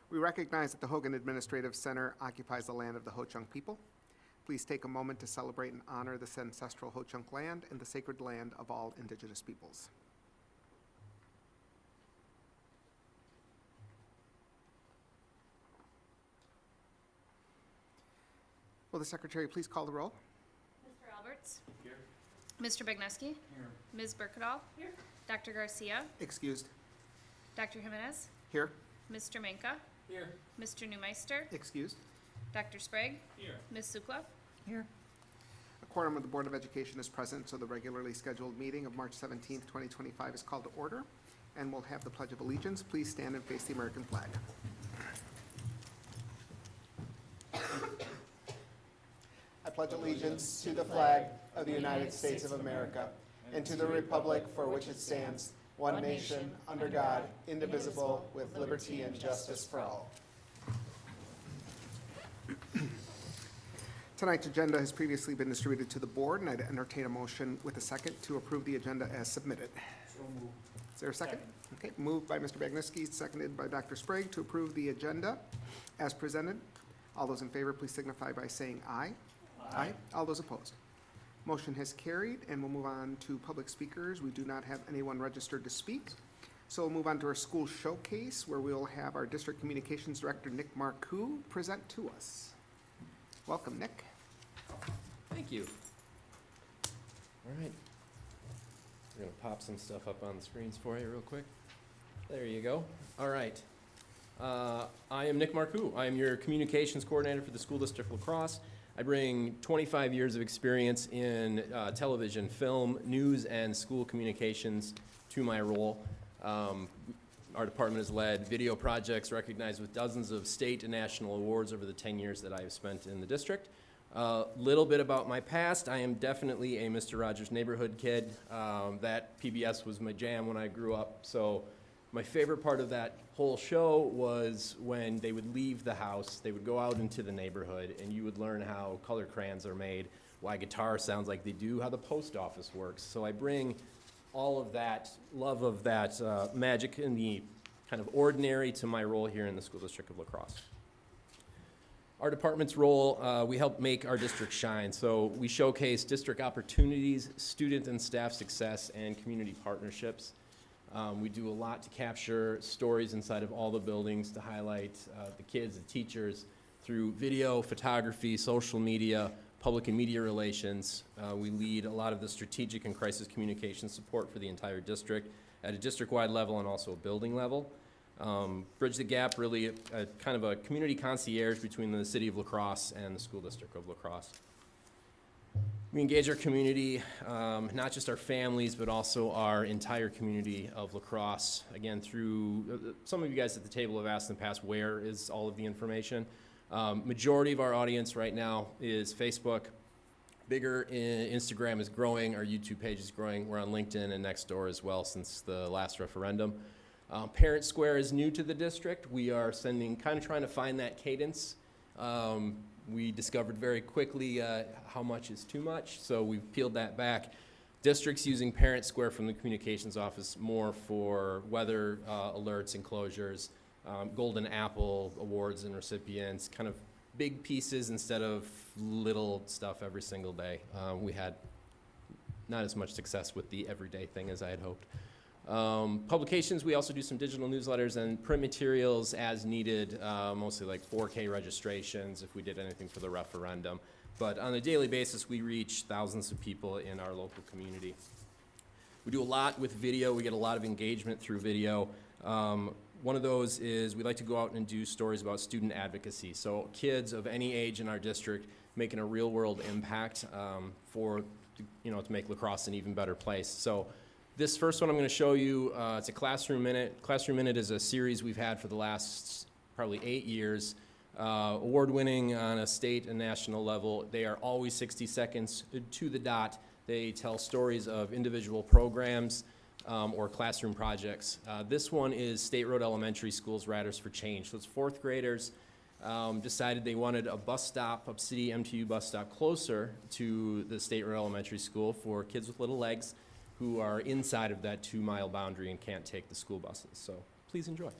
We recognize that the Hogan Administrative Center occupies the land of the Ho-Chunk people. Please take a moment to celebrate and honor this ancestral Ho-Chunk land and the sacred land of all Indigenous peoples. Will the Secretary please call the roll? Mr. Alberts? Here. Mr. Begneski? Here. Ms. Berkedal? Here. Dr. Garcia? Excused. Dr. Jimenez? Here. Mr. Manka? Here. Mr. Neumeister? Excused. Dr. Sprague? Here. Ms. Sukla? Here. A quorum of the Board of Education is present, so the regularly scheduled meeting of March 17th, 2025 is called to order, and we'll have the Pledge of Allegiance. Please stand and face the American flag. I pledge allegiance to the flag of the United States of America and to the republic for which it stands, one nation, under God, indivisible, with liberty and justice for all. Tonight's agenda has previously been distributed to the board, and I'd entertain a motion with a second to approve the agenda as submitted. So moved. Is there a second? Okay, moved by Mr. Bagniski, seconded by Dr. Sprague to approve the agenda as presented. All those in favor, please signify by saying aye. Aye. All those opposed. Motion has carried, and we'll move on to public speakers. We do not have anyone registered to speak. So we'll move on to our school showcase, where we'll have our District Communications Director, Nick Marcoux, present to us. Welcome, Nick. Thank you. All right. We're going to pop some stuff up on the screens for you real quick. There you go. All right. I am Nick Marcoux. I am your communications coordinator for the School District of La Crosse. I bring 25 years of experience in television, film, news, and school communications to my role. Our department has led video projects recognized with dozens of state and national awards over the 10 years that I have spent in the district. Little bit about my past. I am definitely a Mr. Rogers neighborhood kid. That PBS was my jam when I grew up. So my favorite part of that whole show was when they would leave the house, they would go out into the neighborhood, and you would learn how color crayons are made, why guitar sounds like they do, how the post office works. So I bring all of that love of that magic and the kind of ordinary to my role here in the School District of La Crosse. Our department's role, we help make our district shine. So we showcase district opportunities, student and staff success, and community partnerships. We do a lot to capture stories inside of all the buildings to highlight the kids, the teachers, through video, photography, social media, public and media relations. We lead a lot of the strategic and crisis communication support for the entire district at a district-wide level and also a building level. Bridge the gap, really a kind of a community concierge between the city of La Crosse and the School District of La Crosse. We engage our community, not just our families, but also our entire community of La Crosse. Again, through, some of you guys at the table have asked in the past, where is all of the information? Majority of our audience right now is Facebook. Bigger Instagram is growing, our YouTube page is growing. We're on LinkedIn and Nextdoor as well since the last referendum. Parent Square is new to the district. We are kind of trying to find that cadence. We discovered very quickly how much is too much, so we've peeled that back. Districts using Parent Square from the communications office more for weather alerts and closures, Golden Apple awards and recipients, kind of big pieces instead of little stuff every single day. We had not as much success with the everyday thing as I had hoped. Publications, we also do some digital newsletters and print materials as needed, mostly like 4K registrations if we did anything for the referendum. But on a daily basis, we reach thousands of people in our local community. We do a lot with video. We get a lot of engagement through video. One of those is we like to go out and do stories about student advocacy. So kids of any age in our district making a real world impact to make La Crosse an even better place. So this first one I'm going to show you, it's a Classroom Minute. Classroom Minute is a series we've had for the last probably 8 years. Award-winning on a state and national level. They are always 60 seconds to the dot. They tell stories of individual programs or classroom projects. This one is State Road Elementary School's Riders for Change. So it's fourth graders decided they wanted a bus stop, Up City MTU bus stop closer to the State Road Elementary School for kids with little legs who are inside of that 2-mile boundary and can't take the school buses. So please enjoy.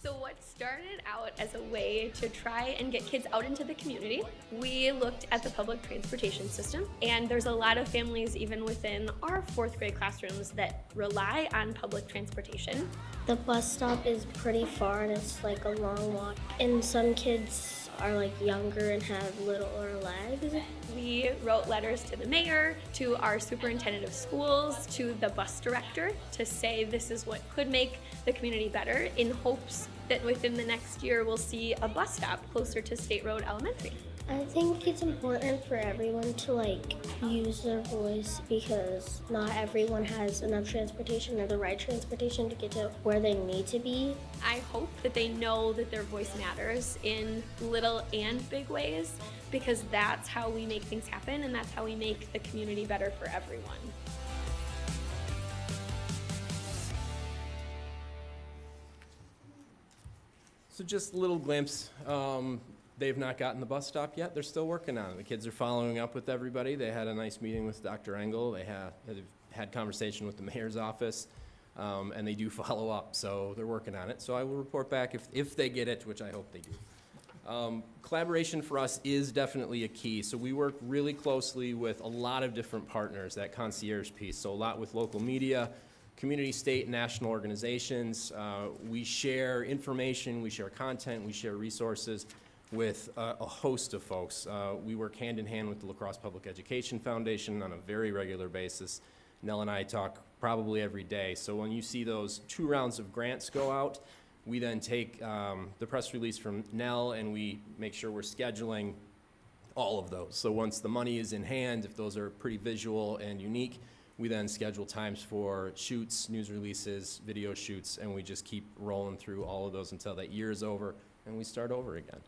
So what started out as a way to try and get kids out into the community, we looked at the public transportation system, and there's a lot of families even within our 4th grade classrooms that rely on public transportation. The bus stop is pretty far and it's like a long walk. And some kids are like younger and have littler legs. We wrote letters to the mayor, to our superintendent of schools, to the bus director to say this is what could make the community better, in hopes that within the next year we'll see a bus stop closer to State Road Elementary. I think it's important for everyone to like use their voice because not everyone has enough transportation or the right transportation to get to where they need to be. I hope that they know that their voice matters in little and big ways, because that's how we make things happen and that's how we make the community better for everyone. So just a little glimpse. They've not gotten the bus stop yet. They're still working on it. The kids are following up with everybody. They had a nice meeting with Dr. Engel. They've had conversation with the mayor's office, and they do follow up. So they're working on it. So I will report back if they get it, which I hope they do. Collaboration for us is definitely a key. So we work really closely with a lot of different partners, that concierge piece. So a lot with local media, community, state, and national organizations. We share information, we share content, we share resources with a host of folks. We work hand in hand with the La Crosse Public Education Foundation on a very regular basis. Nell and I talk probably every day. So when you see those 2 rounds of grants go out, we then take the press release from Nell and we make sure we're scheduling all of those. So once the money is in hand, if those are pretty visual and unique, we then schedule times for shoots, news releases, video shoots, and we just keep rolling through all of those until that year is over and we start over again.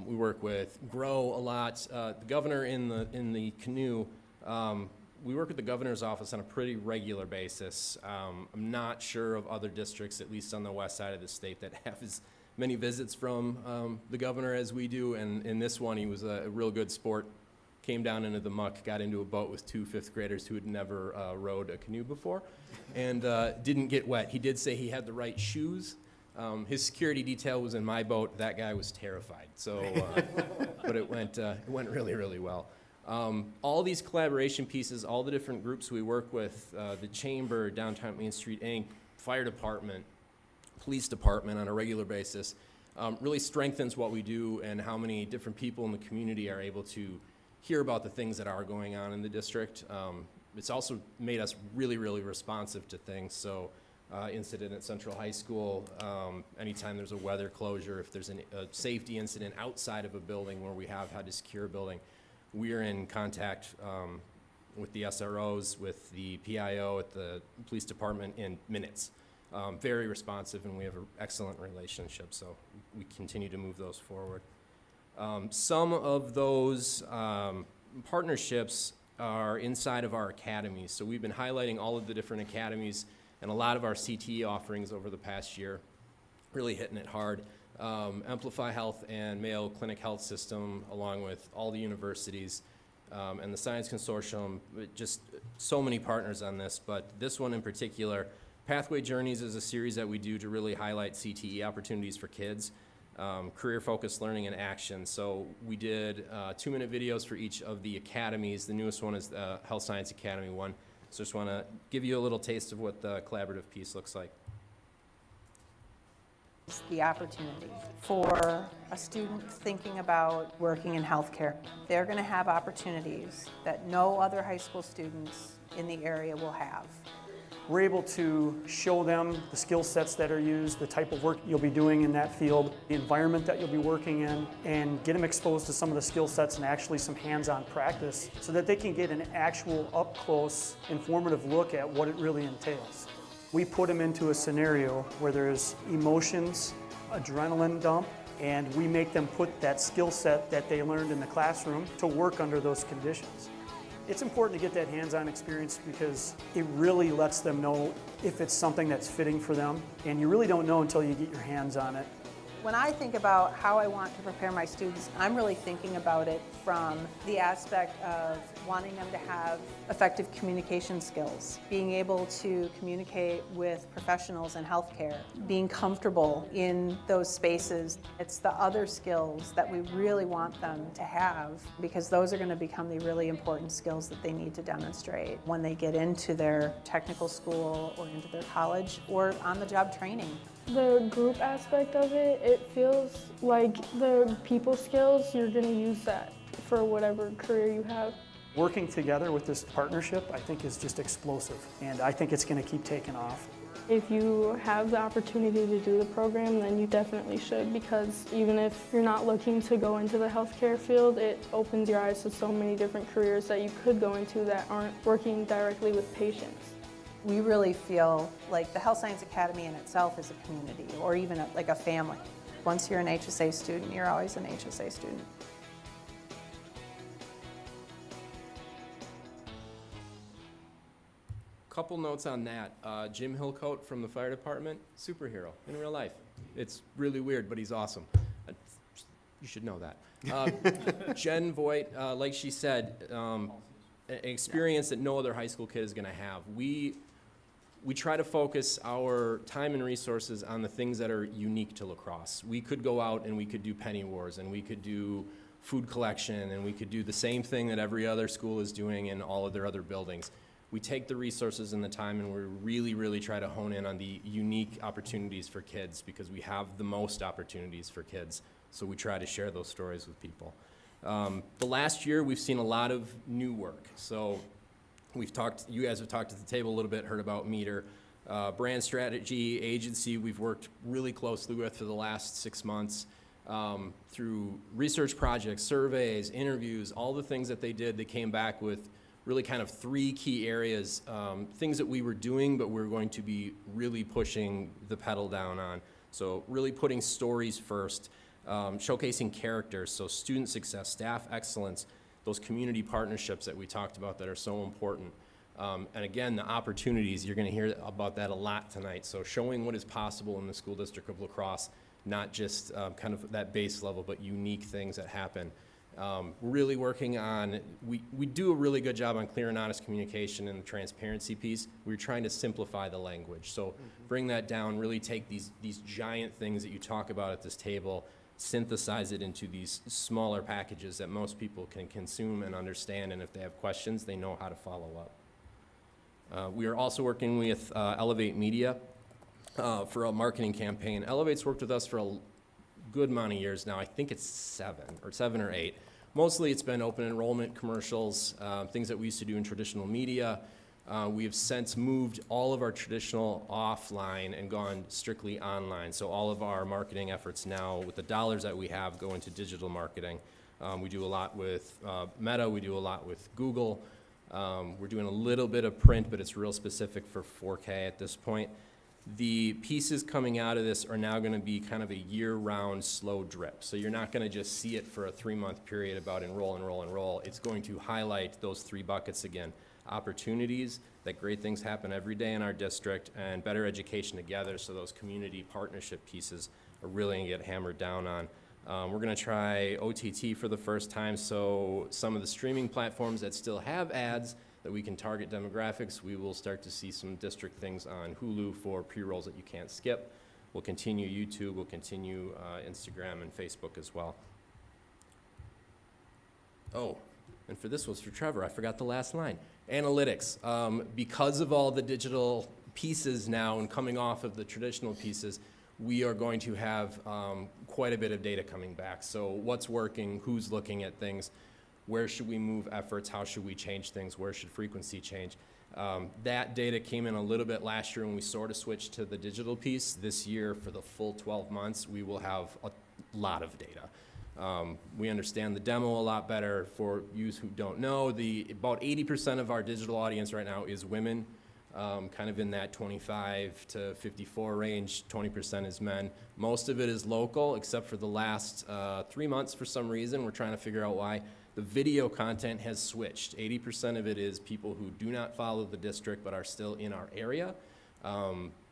We work with Grow a lot. The governor in the canoe, we work with the governor's office on a pretty regular basis. I'm not sure of other districts, at least on the west side of the state, that have as many visits from the governor as we do. And in this one, he was a real good sport. Came down into the muck, got into a boat with 2 5th graders who had never rowed a canoe before, and didn't get wet. He did say he had the right shoes. His security detail was in my boat. That guy was terrified. So, but it went really, really well. All these collaboration pieces, all the different groups we work with, the Chamber, Downtown Main Street Inc., Fire Department, Police Department on a regular basis, really strengthens what we do and how many different people in the community are able to hear about the things that are going on in the district. It's also made us really, really responsive to things. So incident at Central High School, anytime there's a weather closure, if there's a safety incident outside of a building where we have had to secure a building, we're in contact with the SROs, with the PIO at the police department in minutes. Very responsive, and we have an excellent relationship, so we continue to move those forward. Some of those partnerships are inside of our academies. So we've been highlighting all of the different academies and a lot of our CTE offerings over the past year, really hitting it hard. Amplify Health and Mayo Clinic Health System, along with all the universities and the Science Consortium, just so many partners on this, but this one in particular, Pathway Journeys is a series that we do to really highlight CTE opportunities for kids. Career-focused learning and action. So we did 2-minute videos for each of the academies. The newest one is the Health Science Academy one. So just want to give you a little taste of what the collaborative piece looks like. The opportunity for a student thinking about working in healthcare. They're going to have opportunities that no other high school students in the area will have. We're able to show them the skill sets that are used, the type of work you'll be doing in that field, the environment that you'll be working in, and get them exposed to some of the skill sets and actually some hands-on practice so that they can get an actual up-close, informative look at what it really entails. We put them into a scenario where there's emotions, adrenaline dump, and we make them put that skill set that they learned in the classroom to work under those conditions. It's important to get that hands-on experience because it really lets them know if it's something that's fitting for them, and you really don't know until you get your hands on it When I think about how I want to prepare my students, I'm really thinking about it from the aspect of wanting them to have effective communication skills, being able to communicate with professionals in healthcare, being comfortable in those spaces. It's the other skills that we really want them to have, because those are going to become the really important skills that they need to demonstrate when they get into their technical school or into their college or on-the-job training. The group aspect of it, it feels like the people skills, you're going to use that for whatever career you have. Working together with this partnership, I think, is just explosive, and I think it's going to keep taking off. If you have the opportunity to do the program, then you definitely should, because even if you're not looking to go into the healthcare field, it opens your eyes to so many different careers that you could go into that aren't working directly with patients. We really feel like the Health Science Academy in itself is a community, or even like a family. Once you're an HSA student, you're always an HSA student. Couple notes on that. Jim Hillcoat from the fire department, superhero in real life. It's really weird, but he's awesome. You should know that. Jen Voigt, like she said, an experience that no other high school kid is going to have. We try to focus our time and resources on the things that are unique to La Crosse. We could go out and we could do penny wars, and we could do food collection, and we could do the same thing that every other school is doing in all of their other buildings. We take the resources and the time, and we really, really try to hone in on the unique opportunities for kids, because we have the most opportunities for kids. So we try to share those stories with people. The last year, we've seen a lot of new work. So you guys have talked at the table a little bit, heard about Meter. Brand strategy agency we've worked really closely with for the last 6 months through research projects, surveys, interviews, all the things that they did. They came back with really kind of 3 key areas, things that we were doing, but we're going to be really pushing the pedal down on. So really putting stories first, showcasing characters, so student success, staff excellence, those community partnerships that we talked about that are so important. And again, the opportunities, you're gonna hear about that a lot tonight. So showing what is possible in the school district of La Crosse, not just kind of that base level, but unique things that happen. Really working on, we do a really good job on clear and honest communication and the transparency piece. We're trying to simplify the language. So bring that down, really take these giant things that you talk about at this table, synthesize it into these smaller packages that most people can consume and understand, and if they have questions, they know how to follow up. We are also working with Elevate Media for a marketing campaign. Elevate's worked with us for a good amount of years now. I think it's 7 or 8. Mostly it's been open enrollment commercials, things that we used to do in traditional media. We have since moved all of our traditional offline and gone strictly online. So all of our marketing efforts now, with the dollars that we have, go into digital marketing. We do a lot with Meta, we do a lot with Google. We're doing a little bit of print, but it's real specific for 4K at this point. The pieces coming out of this are now going to be kind of a year-round slow drip. So you're not going to just see it for a 3-month period about enroll, enroll, enroll. It's going to highlight those 3 buckets again. Opportunities, that great things happen every day in our district, and better education together, so those community partnership pieces are really going to get hammered down on. We're going to try OTT for the first time, so some of the streaming platforms that still have ads that we can target demographics, we will start to see some district things on Hulu for pre-rolls that you can't skip. We'll continue YouTube, we'll continue Instagram and Facebook as well. Oh, and for this was for Trevor, I forgot the last line. Analytics, because of all the digital pieces now and coming off of the traditional pieces, we are going to have quite a bit of data coming back. So what's working, who's looking at things, where should we move efforts, how should we change things, where should frequency change? That data came in a little bit last year when we sort of switched to the digital piece. This year, for the full 12 months, we will have a lot of data. We understand the demo a lot better. For you who don't know, about 80% of our digital audience right now is women, kind of in that 25 to 54 range, 20% is men. Most of it is local, except for the last 3 months for some reason. We're trying to figure out why. The video content has switched. 80% of it is people who do not follow the district but are still in our area.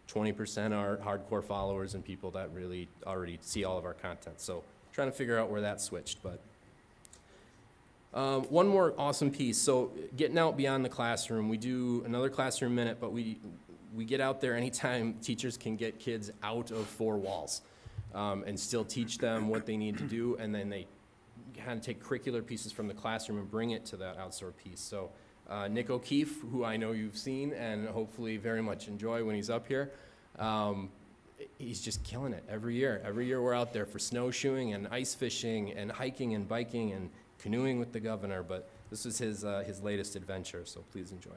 20% are hardcore followers and people that really already see all of our content. So trying to figure out where that switched, but one more awesome piece. So getting out beyond the classroom, we do another classroom minute, but we get out there anytime teachers can get kids out of four walls and still teach them what they need to do, and then they kind of take curricular pieces from the classroom and bring it to that outdoor piece. So Nick O'Keefe, who I know you've seen and hopefully very much enjoy when he's up here, he's just killing it every year. Every year we're out there for snowshoeing and ice fishing and hiking and biking and canoeing with the governor, but this is his latest adventure, so please enjoy.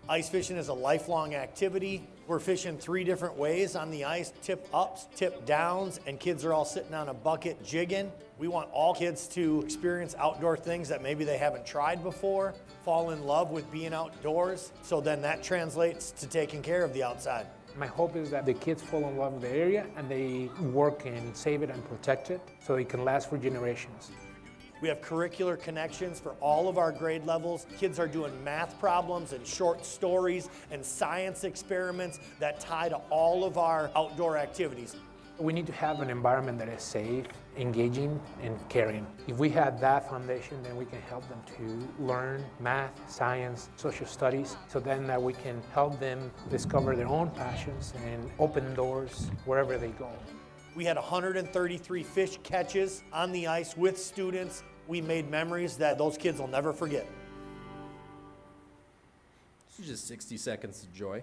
Ice fishing is a lifelong activity. We're fishing 3 different ways on the ice, tip ups, tip downs, and kids are all sitting on a bucket jigging. We want all kids to experience outdoor things that maybe they haven't tried before, fall in love with being outdoors, so then that translates to taking care of the outside. My hope is that the kids fall in love with the area and they work and save it and protect it so it can last for generations. We have curricular connections for all of our grade levels. Kids are doing math problems and short stories and science experiments that tie to all of our outdoor activities. We need to have an environment that is safe, engaging, and caring. If we have that foundation, then we can help them to learn math, science, social studies, so then that we can help them discover their own passions and open doors wherever they go. We had 133 fish catches on the ice with students. We made memories that those kids will never forget. This is just 60 seconds of joy.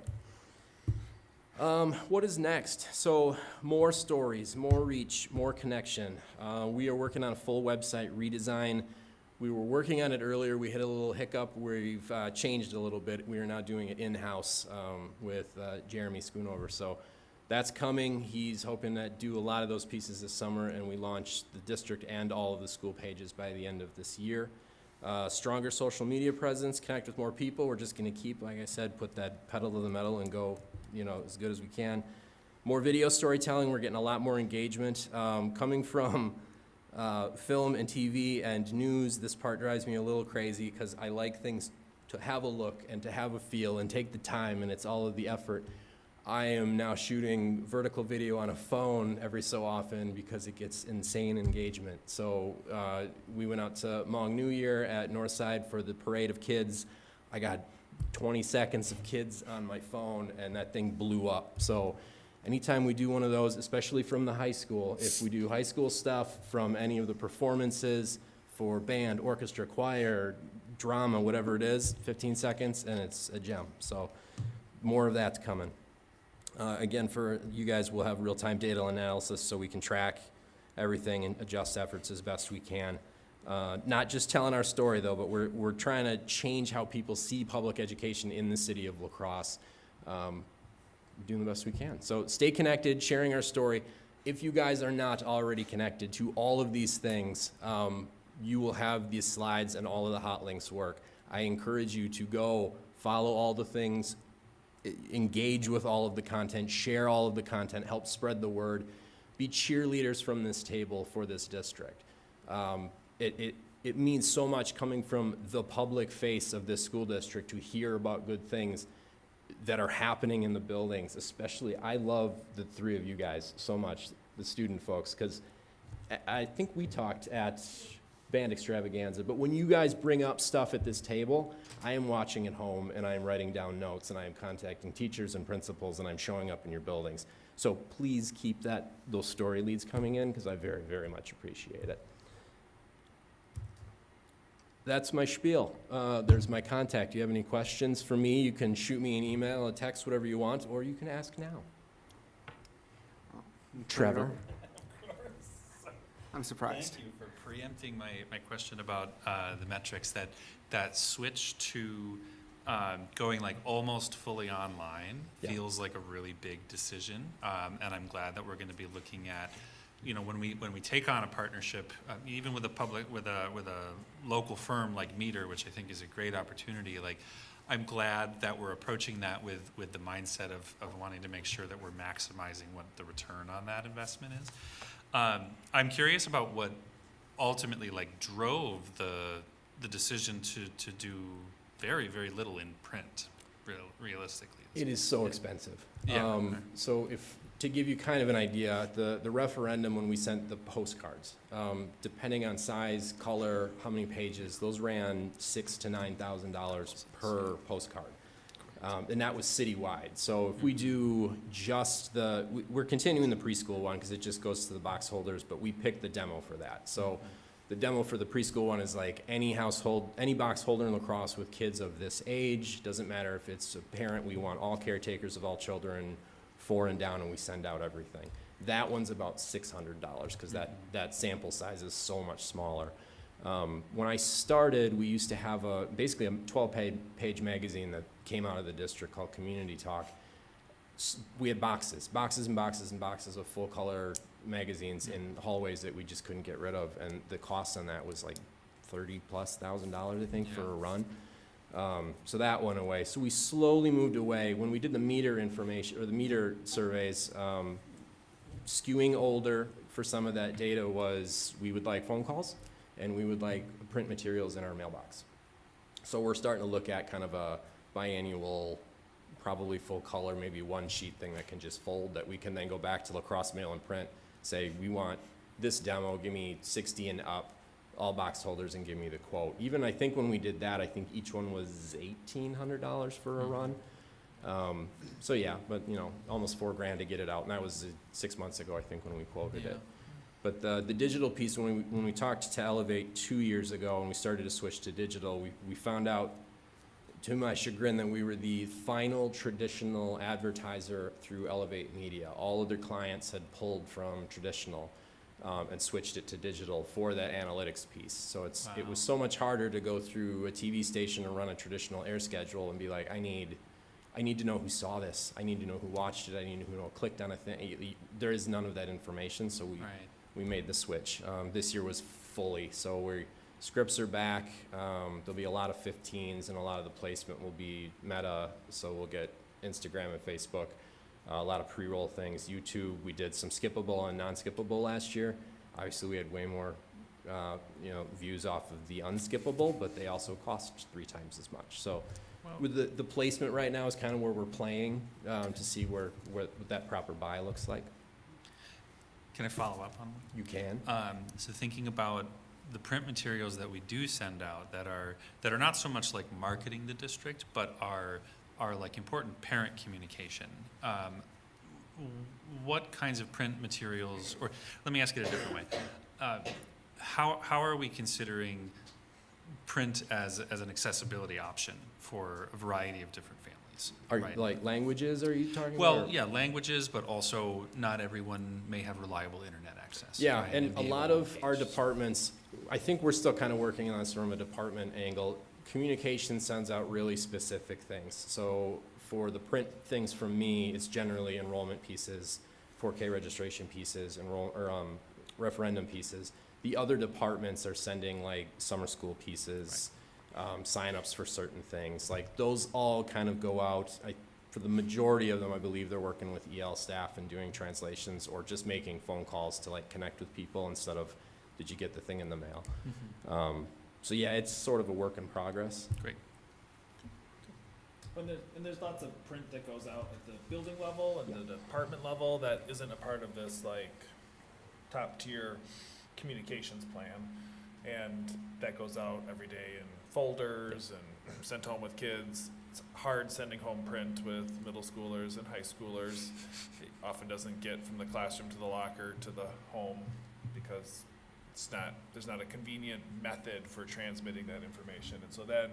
What is next? So more stories, more reach, more connection. We are working on a full website redesign. We were working on it earlier. We hit a little hiccup where we've changed a little bit. We are now doing it in-house with Jeremy Schoonover. So that's coming. He's hoping to do a lot of those pieces this summer, and we launch the district and all of the school pages by the end of this year. Stronger social media presence, connect with more people. We're just going to keep, like I said, put that pedal to the metal and go, as good as we can. More video storytelling. We're getting a lot more engagement. Coming from film and TV and news, this part drives me a little crazy because I like things to have a look and to have a feel and take the time, and it's all of the effort. I am now shooting vertical video on a phone every so often because it gets insane engagement. So we went out to Hmong New Year at Northside for the parade of kids. I got 20 seconds of kids on my phone and that thing blew up. So anytime we do one of those, especially from the high school, if we do high school stuff from any of the performances for band, orchestra, choir, drama, whatever it is, 15 seconds and it's a gem. So more of that's coming. Again, for you guys, we'll have real-time data analysis so we can track everything and adjust efforts as best we can. Not just telling our story, though, but we're trying to change how people see public education in the city of La Crosse. Doing the best we can. So stay connected, sharing our story. If you guys are not already connected to all of these things, you will have these slides and all of the hot links work. I encourage you to go follow all the things, engage with all of the content, share all of the content, help spread the word, be cheerleaders from this table for this district. It means so much coming from the public face of this school district to hear about good things that are happening in the buildings. Especially, I love the 3 of you guys so much, the student folks, because I think we talked at Band Extravaganza, but when you guys bring up stuff at this table, I am watching at home and I am writing down notes and I am contacting teachers and principals and I'm showing up in your buildings. So please keep those story leads coming in because I very, very much appreciate it. That's my spiel. There's my contact. Do you have any questions for me? You can shoot me an email, a text, whatever you want, or you can ask now. Trevor. I'm surprised. Thank you for preempting my question about the metrics. That switch to going like almost fully online feels like a really big decision, and I'm glad that we're going to be looking at, when we take on a partnership, even with a local firm like Meter, which I think is a great opportunity. Like, I'm glad that we're approaching that with the mindset of wanting to make sure that we're maximizing what the return on that investment is. I'm curious about what ultimately drove the decision to do very, very little in print, realistically? It is so expensive. Yeah, okay. So to give you kind of an idea, the referendum, when we sent the postcards, depending on size, color, how many pages, those ran $6,000 to $9,000 per postcard. And that was citywide. So if we do just we're continuing the preschool one because it just goes to the box holders, but we picked the demo for that. So the demo for the preschool one is like any household, any box holder in La Crosse with kids of this age, doesn't matter if it's a parent, we want all caretakers of all children, 4 and down, and we send out everything. That one's about $600 because that sample size is so much smaller. When I started, we used to have basically a 12-page magazine that came out of the district called Community Talk. We had boxes and boxes and boxes of full-color magazines in hallways that we just couldn't get rid of, and the cost on that was like $30,000+ I think for a run. So that went away. So we slowly moved away. When we did the meter information or the meter surveys, skewing older for some of that data was we would like phone calls and we would like print materials in our mailbox. So we're starting to look at kind of a biannual, probably full color, maybe one sheet thing that can just fold that we can then go back to La Crosse Mail and Print, say we want this demo, give me 60 and up, all box holders, and give me the quote. Even I think when we did that, I think each one was $1,800 for a run. So yeah, but almost $4,000 to get it out, and that was 6 months ago I think when we quoted it. But the digital piece, when we talked to Elevate 2 years ago and we started to switch to digital, we found out, to my chagrin, that we were the final traditional advertiser through Elevate Media. All of their clients had pulled from traditional and switched it to digital for that analytics piece. So it was so much harder to go through a TV station and run a traditional air schedule and be like, I need to know who saw this. I need to know who watched it. I need to know who clicked on a thing. There is none of that information, so we made the switch. This year was fully, so scripts are back. There'll be a lot of 15s, and a lot of the placement will be Meta, so we'll get Instagram and Facebook. A lot of pre-roll things. YouTube, we did some skippable and non-skippable last year. Obviously, we had way more views off of the unskippable, but they also cost 3 times as much. So with the placement right now is kind of where we're playing to see what that proper buy looks like. Can I follow up on one? You can. So thinking about the print materials that we do send out that are not so much like marketing the district, but are like important parent communication. What kinds of print materials, or let me ask it a different way. How are we considering print as an accessibility option for a variety of different families? Like languages, are you talking about? Well, yeah, languages, but also not everyone may have reliable internet access. Yeah, right? and a lot of our departments, I think we're still kind of working on this from a department angle. Communication sends out really specific things. So for the print things from me, it's generally enrollment pieces, 4K registration pieces, referendum pieces. The other departments are sending like summer school pieces, sign-ups for certain things. Like those all kind of go out. For the majority of them, I believe they're working with EL staff and doing translations or just making phone calls to like connect with people instead of, did you get the thing in the mail? Mm-hmm. So yeah, it's sort of a work in progress. Great. And there's lots of print that goes out at the building level and the department level that isn't a part of this like top tier communications plan, and that goes out every day in folders and sent home with kids. It's hard sending home print with middle schoolers and high schoolers. It often doesn't get from the classroom to the locker to the home because there's not a convenient method for transmitting that information. And so then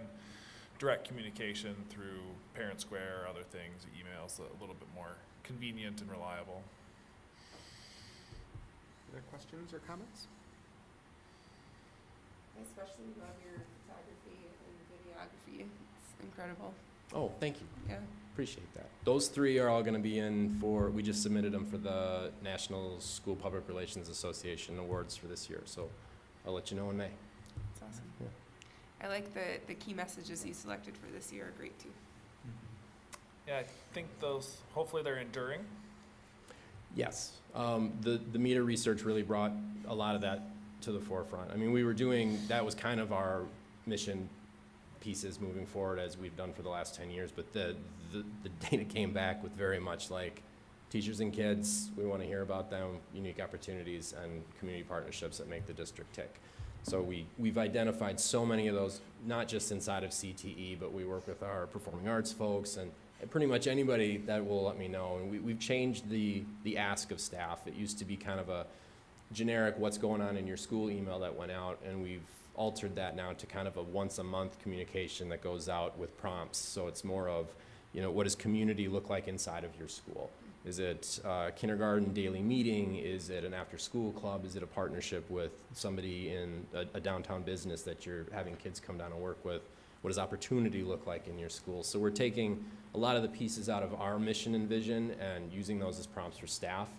direct communication through Parent Square, other things, emails, a little bit more convenient and reliable. Other questions or comments? I especially love your photography and videography. It's incredible. Oh, thank you. Yeah. Appreciate that. Those 3 are all going to be in we just submitted them for the National School Public Relations Association Awards for this year, so I'll let you know in May. That's awesome. Yeah. I like the key messages you selected for this year are great too. Yeah, I think those, hopefully they're enduring. Yes. The meter research really brought a lot of that to the forefront. I mean, that was kind of our mission pieces moving forward as we've done for the last 10 years, but the data came back with very much like teachers and kids, we want to hear about them, unique opportunities, and community partnerships that make the district tick. So we've identified so many of those, not just inside of CTE, but we work with our performing arts folks and pretty much anybody that will let me know. And we've changed the ask of staff. It used to be kind of a generic what's going on in your school email that went out, and we've altered that now to kind of a once a month communication that goes out with prompts. So it's more of, what does community look like inside of your school? Is it kindergarten daily meeting? Is it an after-school club? Is it a partnership with somebody in a downtown business that you're having kids come down and work with? What does opportunity look like in your school? So we're taking a lot of the pieces out of our mission and vision and using those as prompts for staff.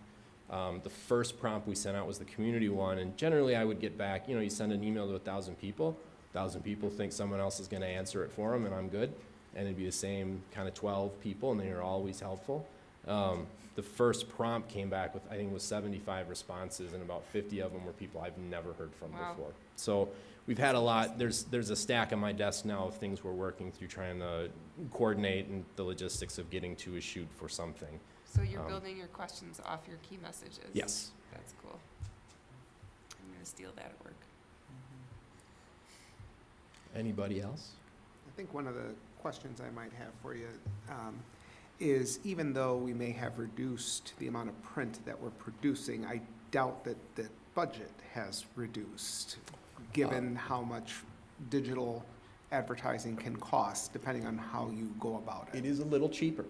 The first prompt we sent out was the community one, and generally I would get back, you send an email to 1,000 people. 1,000 people think someone else is going to answer it for them, and I'm good. And it'd be the same kind of 12 people, and they're always helpful. The first prompt came back with, I think it was 75 responses, and about 50 of them were people I've never heard from before. So we've had a lot. There's a stack on my desk now of things we're working through, trying to coordinate and the logistics of getting to a shoot for something. So you're building your questions off your key messages? Yes. That's cool. I'm gonna steal that at work. Anybody else? I think one of the questions I might have for you is, even though we may have reduced the amount of print that we're producing, I doubt that the budget has reduced, given how much digital advertising can cost, depending on how you go about it. It is a little cheaper.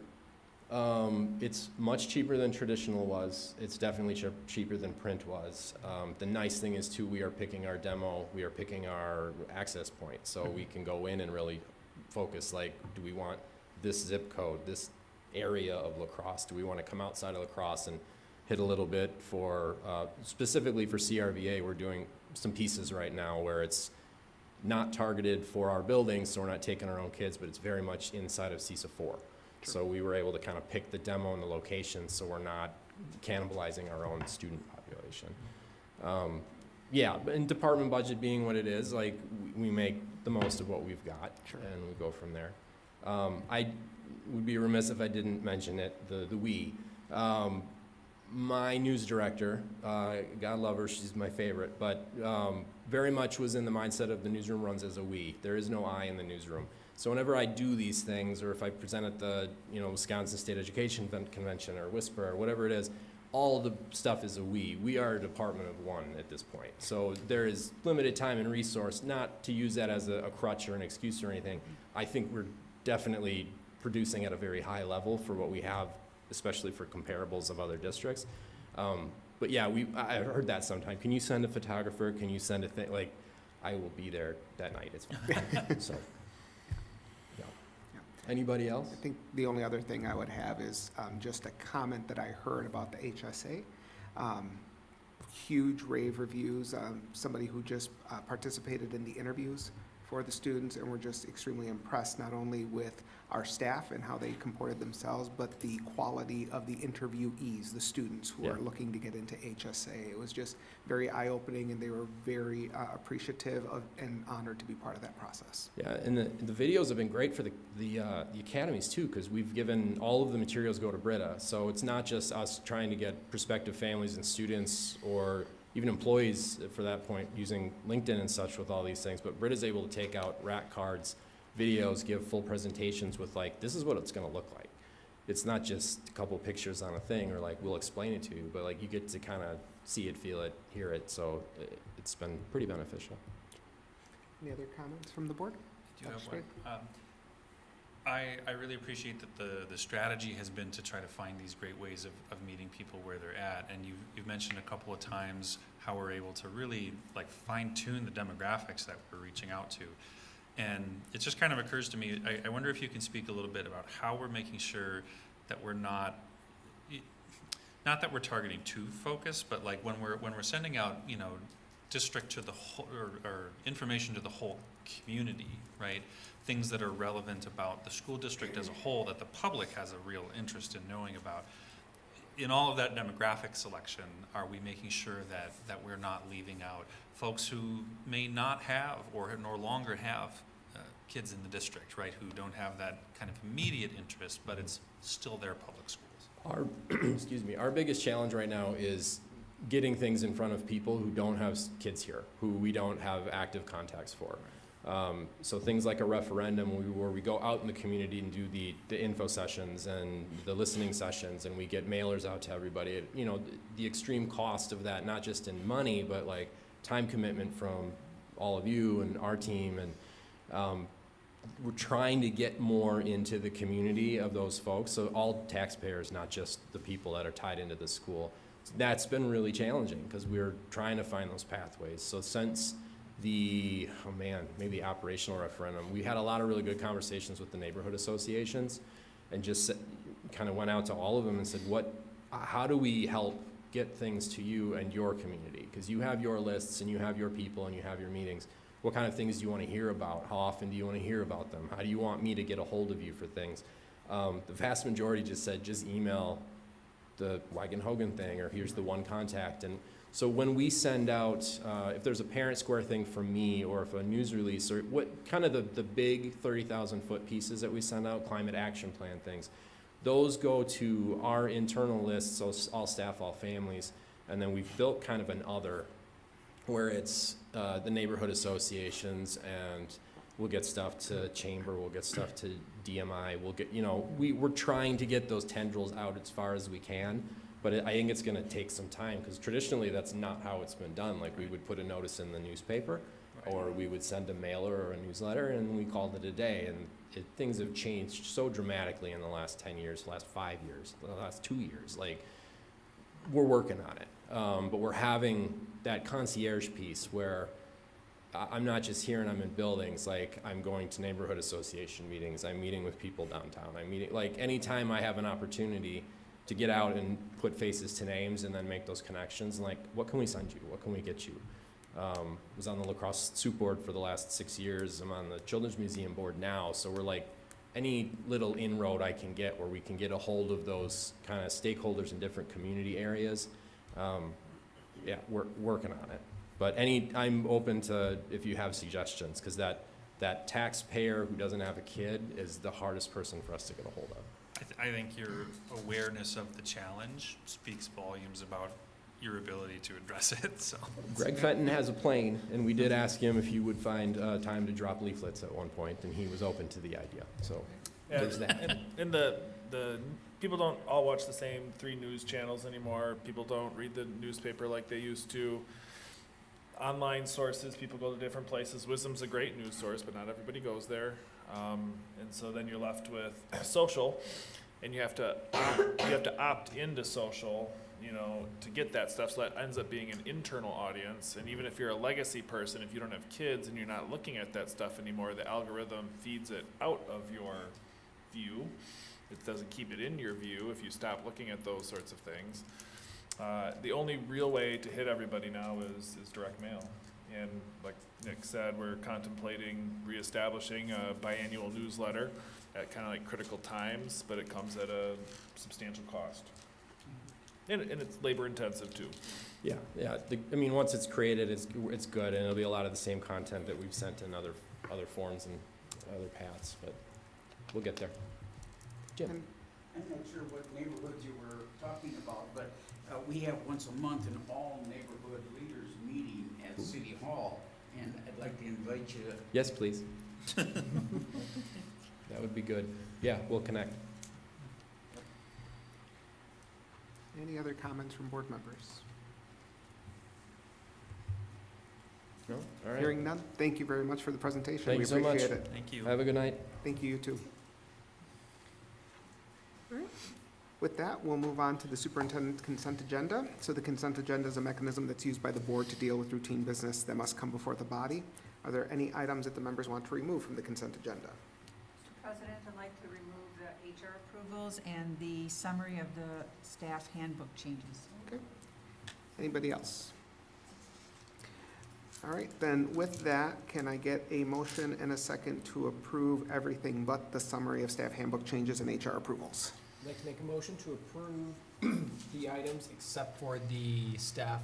It's much cheaper than traditional was. It's definitely cheaper than print was. The nice thing is too, we are picking our demo, we are picking our access point. So we can go in and really focus, like, do we want this zip code, this area of La Crosse? Do we want to come outside of La Crosse and hit a little bit for, specifically for CRVA, we're doing some pieces right now where it's not targeted for our buildings, so we're not taking our own kids, but it's very much inside of CISA 4. So we were able to kind of pick the demo and the location so we're not cannibalizing our own student population. And department budget being what it is, like, we make the most of what we've got, and we go from there. I would be remiss if I didn't mention it, the we. My news director, God love her, she's my favorite, but very much was in the mindset of the newsroom runs as a we. There is no I in the newsroom. So whenever I do these things, or if I present at the Wisconsin State Education Convention or Whisper or whatever it is, all the stuff is a we. We are a department of one at this point. So there is limited time and resource, not to use that as a crutch or an excuse or anything. I think we're definitely producing at a very high level for what we have, especially for comparables of other districts. But yeah, I've heard that sometimes. Can you send a photographer? Can you send a thing? Like, I will be there that night. It's fine. So. Anybody else? I think the only other thing I would have is just a comment that I heard about the HSA. Huge rave reviews. Somebody who just participated in the interviews for the students, and we're just extremely impressed not only with our staff and how they comported themselves, but the quality of the interviewees, the students who are looking to get into HSA. It was just very eye-opening, and they were very appreciative of and honored to be part of that process. Yeah, and the videos have been great for the academies too, because we've given all of the materials go to Britta, so it's not just us trying to get prospective families and students or even employees, for that point, using LinkedIn and such with all these things, but Britta's able to take out rack cards, videos, give full presentations with, like, this is what it's going to look like. It's not just a couple pictures on a thing, or like, we'll explain it to you, but like, you get to kind of see it, feel it, hear it, so it's been pretty beneficial. Any other comments from the board? I do have one. I really appreciate that the strategy has been to try to find these great ways of meeting people where they're at, and you've mentioned a couple of times how we're able to really, like, fine-tune the demographics that we're reaching out to. And it just kind of occurs to me, I wonder if you can speak a little bit about how we're making sure that we're not that we're targeting too focused, but like when we're sending out, district to the whole, or information to the whole community, right? Things that are relevant about the school district as a whole that the public has a real interest in knowing about. In all of that demographic selection, are we making sure that we're not leaving out folks who may not have or no longer have kids in the district, right, who don't have that kind of immediate interest, but it's still their public schools? Our, excuse me, our biggest challenge right now is getting things in front of people who don't have kids here, who we don't have active contacts for. So things like a referendum where we go out in the community and do the info sessions and the listening sessions, and we get mailers out to everybody. You know, the extreme cost of that, not just in money, but like time commitment from all of you and our team, and we're trying to get more into the community of those folks, so all taxpayers, not just the people that are tied into the school. That's been really challenging because we're trying to find those pathways. So since the, maybe operational referendum, we had a lot of really good conversations with the neighborhood associations, and just kind of went out to all of them and said, how do we help get things to you and your community? Because you have your lists and you have your people and you have your meetings. What kind of things do you want to hear about? How often do you want to hear about them? How do you want me to get a hold of you for things? The vast majority just said, just email the Wagon Hogan thing, or here's the one contact. And so when we send out, if there's a Parent Square thing from me, or if a news release, or what kind of the big 30,000 foot pieces that we send out, climate action plan things, those go to our internal list, so all staff, all families, and then we've built kind of an other, where it's the neighborhood associations, and we'll get stuff to Chamber, we'll get stuff to DMI, we'll get, we're trying to get those tendrils out as far as we can, but I think it's gonna take some time, because traditionally that's not how it's been done. Like, we would put a notice in the newspaper, or we would send a mailer or a newsletter, and we called it a day, and things have changed so dramatically in the last 10 years, the last 5 years, the last 2 years. Like, we're working on it, but we're having that concierge piece where I'm not just here and I'm in buildings. Like, I'm going to neighborhood association meetings, I'm meeting with people downtown, I'm meeting, like, anytime I have an opportunity to get out and put faces to names and then make those connections, like, what can we send you, what can we get you? Was on the lacrosse soup board for the last 6 years. I'm on the Children's Museum board now, so we're like, any little inroad I can get where we can get a hold of those kind of stakeholders in different community areas, we're working on it. But I'm open to, if you have suggestions, because that taxpayer who doesn't have a kid is the hardest person for us to get a hold of. I think your awareness of the challenge speaks volumes about your ability to address it, so. Greg Fenton has a plane, and we did ask him if he would find time to drop leaflets at one point, and he was open to the idea, so there's that. And the people don't all watch the same 3 news channels anymore. People don't read the newspaper like they used to. Online sources, people go to different places. Wisdom's a great news source, but not everybody goes there. And so then you're left with social, and you have to opt into social, to get that stuff. So that ends up being an internal audience. And even if you're a legacy person, if you don't have kids and you're not looking at that stuff anymore, the algorithm feeds it out of your view. It doesn't keep it in your view if you stop looking at those sorts of things. The only real way to hit everybody now is direct mail. And like Nick said, we're contemplating reestablishing a biannual newsletter at kind of like critical times, but it comes at a substantial cost. And it's labor intensive too. Yeah. Once it's created, it's good, and it'll be a lot of the same content that we've sent in other forms and other paths, but we'll get there. Jim? I'm not sure what neighborhoods you were talking about, but we have once a month an all-neighborhood leaders meeting at City Hall, and I'd like to invite you. Yes, please. That would be good. Yeah, we'll connect. Any other comments from board members? No? All right. Hearing none, thank you very much for the presentation. Thank you so much. We appreciate it. Thank you. Have a good night. Thank you, you too. All right. With that, we'll move on to the superintendent's consent agenda. So the consent agenda is a mechanism that's used by the board to deal with routine business that must come before the body. Are there any items that the members want to remove from the consent agenda? Mr. President, I'd like to remove the HR approvals and the summary of the staff handbook changes. Okay. Anybody else? All right, then with that, can I get a motion and a second to approve everything but the summary of staff handbook changes and HR approvals? I'd like to make a motion to approve the items except for the staff,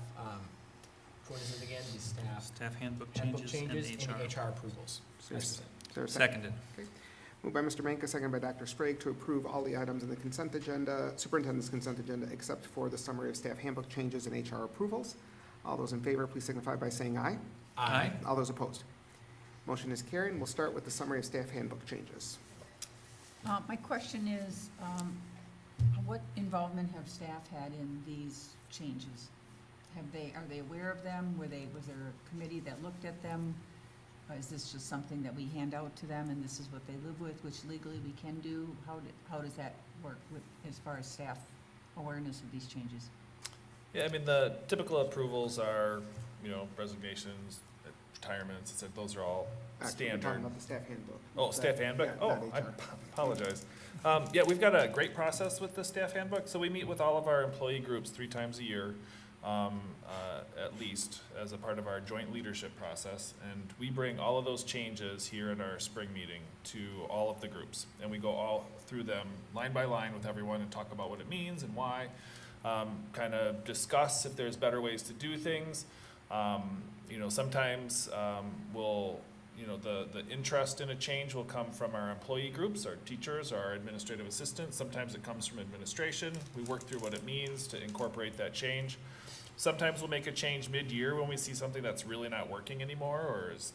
what is it again? The staff Staff handbook handbook changes changes and and HR. the HR approvals. Is Is there a second? Seconded. Okay. Moved by Mr. Manka, seconded by Dr. Sprague to approve all the items in the consent agenda, superintendent's consent agenda, except for the summary of staff handbook changes and HR approvals. All those in favor, please signify by saying aye. Aye. All those opposed. Motion is carried, and we'll start with the summary of staff handbook changes. My question is, what involvement have staff had in these changes? Are they aware of them? Was there a committee that looked at them? Or is this just something that we hand out to them and this is what they live with, which legally we can do? How does that work as far as staff awareness of these changes? Yeah, I mean, the typical approvals are, resignations, retirements, those are all Actually, we're standard. talking about the staff handbook. Oh, staff handbook? Yeah, Oh, not I HR. apologize. Yeah, we've got a great process with the staff handbook. So we meet with all of our employee groups 3 times a year, at least, as a part of our joint leadership process. And we bring all of those changes here at our spring meeting to all of the groups. And we go all through them line by line with everyone and talk about what it means and why. Kind of discuss if there's better ways to do things. Sometimes the interest in a change will come from our employee groups, our teachers, our administrative assistants. Sometimes it comes from administration. We work through what it means to incorporate that change. Sometimes we'll make a change mid-year when we see something that's really not working anymore or is,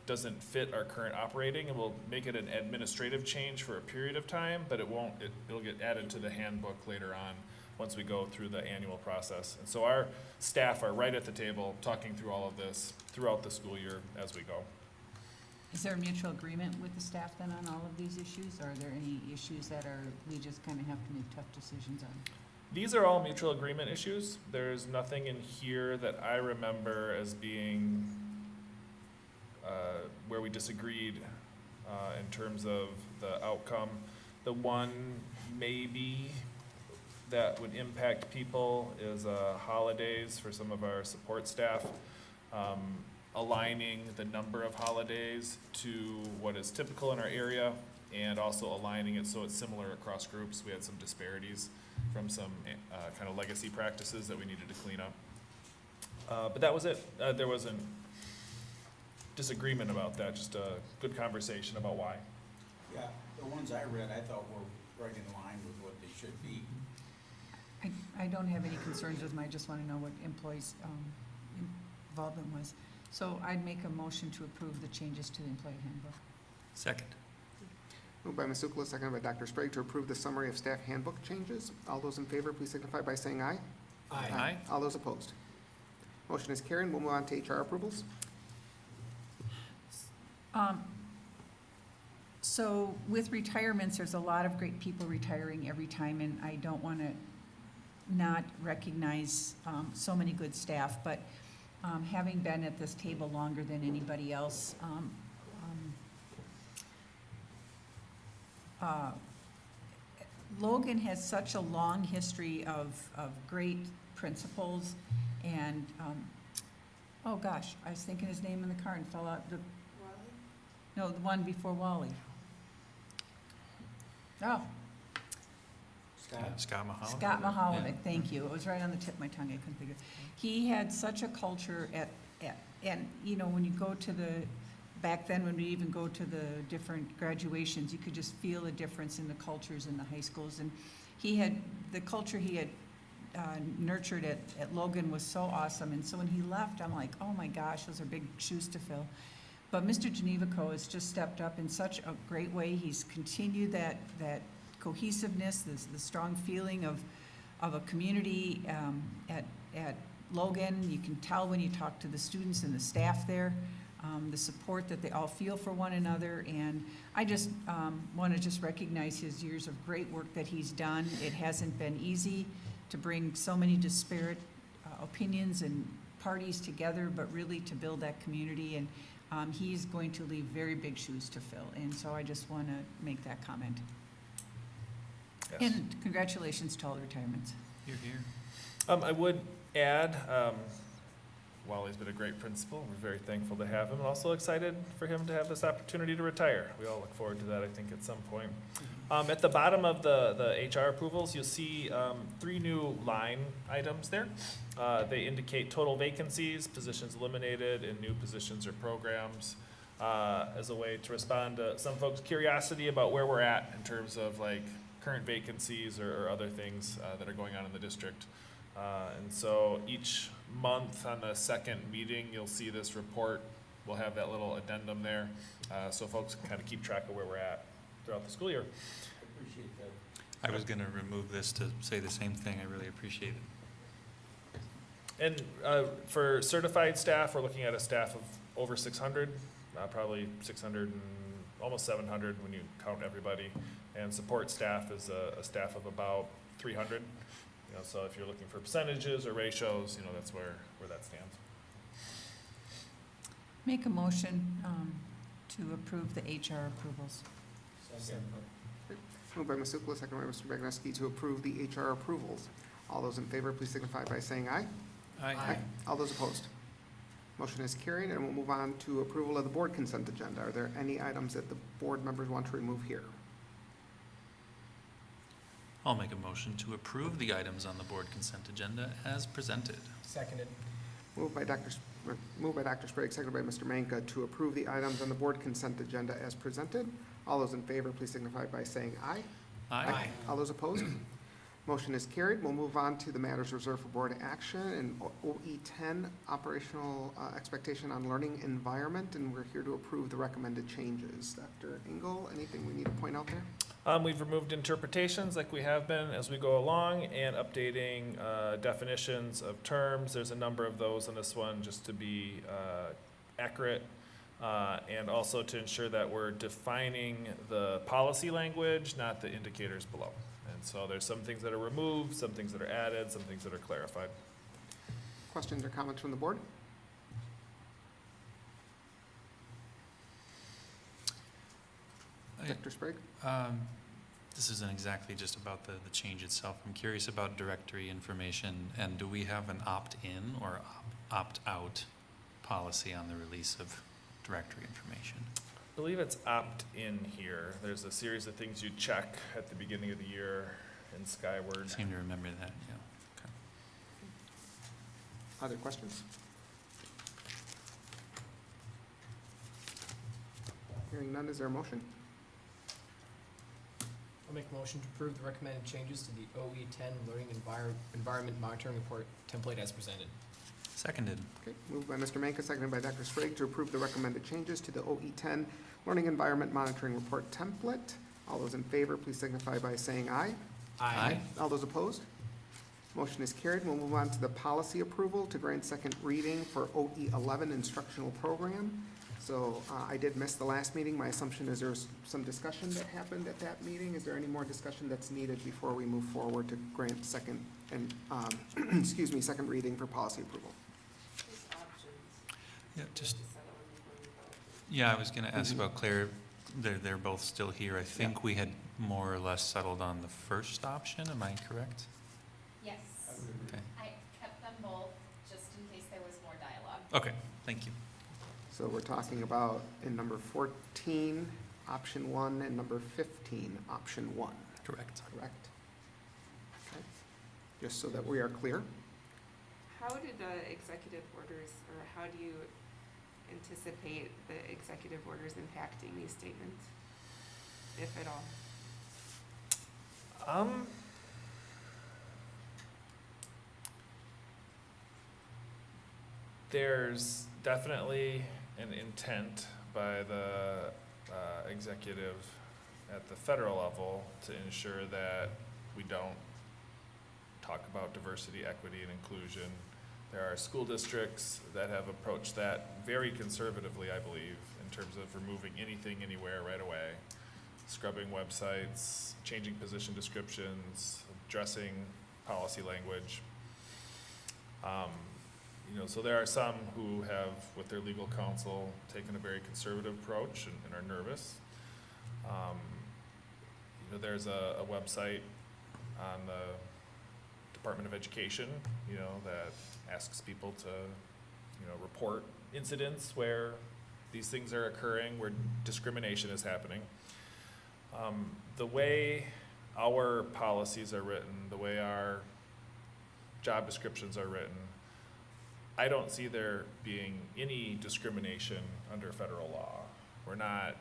doesn't fit our current operating, and we'll make it an administrative change for a period of time, but it'll get added to the handbook later on once we go through the annual process. And so our staff are right at the table talking through all of this throughout the school year as we go. Is there a mutual agreement with the staff then on all of these issues? Or are there any issues that we just kind of have to make tough decisions on? These are all mutual agreement issues. There's nothing in here that I remember as being where we disagreed in terms of the outcome. The one maybe that would impact people is holidays for some of our support staff. Aligning the number of holidays to what is typical in our area and also aligning it so it's similar across groups. We had some disparities from some kind of legacy practices that we needed to clean up. But that was it. There wasn't disagreement about that, just a good conversation about why. Yeah, the ones I read, I thought were right in line with what they should be. I don't have any concerns with them. I just want to know what employees' involvement was. So I'd make a motion to approve the changes to the employee handbook. Second. Moved by Ms. Sukla, seconded by Dr. Sprague to approve the summary of staff handbook changes. All those in favor, please signify by saying aye. Aye. All those opposed. Motion is carried. We'll move on to HR approvals. So with retirements, there's a lot of great people retiring every time, and I don't want to not recognize so many good staff, but having been at this table longer than anybody else, Logan has such a long history of great principles, and oh gosh, I was thinking his name in the car and fell out. No, the one before Wally. Oh, Scott Mahalik. Scott Mahalik, thank you. It was right on the tip of my tongue, I couldn't think of it. He had such a culture and when you go to back then when we even go to the different graduations, you could just feel the difference in the cultures in the high schools. And the culture he had nurtured at Logan was so awesome. And so when he left, I'm like, oh my gosh, those are big shoes to fill. But Mr. Genevico has just stepped up in such a great way. He's continued that cohesiveness, the strong feeling of a community at Logan. You can tell when you talk to the students and the staff there, the support that they all feel for one another. And I just want to just recognize his years of great work that he's done. It hasn't been easy to bring so many disparate opinions and parties together, but really to build that community. And he's going to leave very big shoes to fill. And so I just want to make that comment. Yes. And congratulations to all the retirements. Here. I would add, Wally's been a great principal. We're very thankful to have him, and also excited for him to have this opportunity to retire. We all look forward to that, I think, at some point. At the bottom of the HR approvals, you'll see 3 new line items there. They indicate total vacancies, positions eliminated, and new positions or programs. as a way to respond to some folks' curiosity about where we're at in terms of like current vacancies or other things that are going on in the district. And so each month on the second meeting, you'll see this report. We'll have that little addendum there, so folks can kind of keep track of where we're at throughout the school year. I appreciate that. I was gonna remove this to say the same thing. I really appreciate it. And for certified staff, we're looking at a staff of over 600, probably 600 and almost 700 when you count everybody. And support staff is a staff of about 300. You know, so if you're looking for percentages or ratios, you know, that's where that stands. Make a motion to approve the HR approvals. Moved by Ms. Sukla, second by Mr. Bagneski to approve the HR approvals. All those in favor, please signify by saying aye. Aye. All those opposed? Motion is carried, and we'll move on to approval of the board consent agenda. Are there any items that the board members want to remove here? I'll make a motion to approve the items on the board consent agenda as presented. Seconded. Moved by Dr. Sprague, seconded by Mr. Manka to approve the items on the board consent agenda as presented. All those in favor, please signify by saying aye. Aye. All those opposed? Motion is carried. We'll move on to the matters reserved for board action and OE 10, operational expectation on learning environment, and we're here to approve the recommended changes. Dr. Engel, anything we need to point out there? We've removed interpretations like we have been as we go along and updating definitions of terms. There's a number of those in this one just to be accurate and also to ensure that we're defining the policy language, not the indicators below. And so there's some things that are removed, some things that are added, some things that are clarified. Questions or comments from the board? Dr. Sprague? This isn't exactly just about the change itself. I'm curious about directory information, and do we have an opt-in or opt-out policy on the release of directory information? I believe it's opt-in here. There's a series of things you check at the beginning of the year in Skyward. I seem to remember that, yeah. Okay. Other questions? Hearing none, is there a motion? I'll make a motion to approve the recommended changes to the OE 10 Learning Environment Monitoring Report template as presented. Seconded. Okay, moved by Mr. Manka, seconded by Dr. Sprague to approve the recommended changes to the OE 10 Learning Environment Monitoring Report template. All those in favor, please signify by saying aye. Aye. All those opposed? Motion is carried. We'll move on to the policy approval to grant second reading for OE 11 instructional program. So I did miss the last meeting. My assumption is there's some discussion that happened at that meeting. Is there any more discussion that's needed before we move forward to grant second and, excuse me, second reading for policy approval? Yeah, just, yeah, I was gonna ask about Claire. They're both still here. I think we had more or less settled on the first option. Am I correct? Yes. Okay. I kept them both just in case there was more dialogue. Okay, thank you. So we're talking about in number 14, option 1, and number 15, option 1. Correct. Correct? Okay. Just so that we are clear. How do the executive orders, or how do you anticipate the executive orders impacting these statements, if at all? There's definitely an intent by the executive at the federal level to ensure that we don't talk about diversity, equity, and inclusion. There are school districts that have approached that very conservatively, I believe, in terms of removing anything, anywhere, right away. Scrubbing websites, changing position descriptions, addressing policy language. So there are some who have, with their legal counsel, taken a very conservative approach and are nervous. There's a website on the Department of Education, that asks people to, report incidents where these things are occurring, where discrimination is happening. The way our policies are written, the way our job descriptions are written, I don't see there being any discrimination under federal law. We're not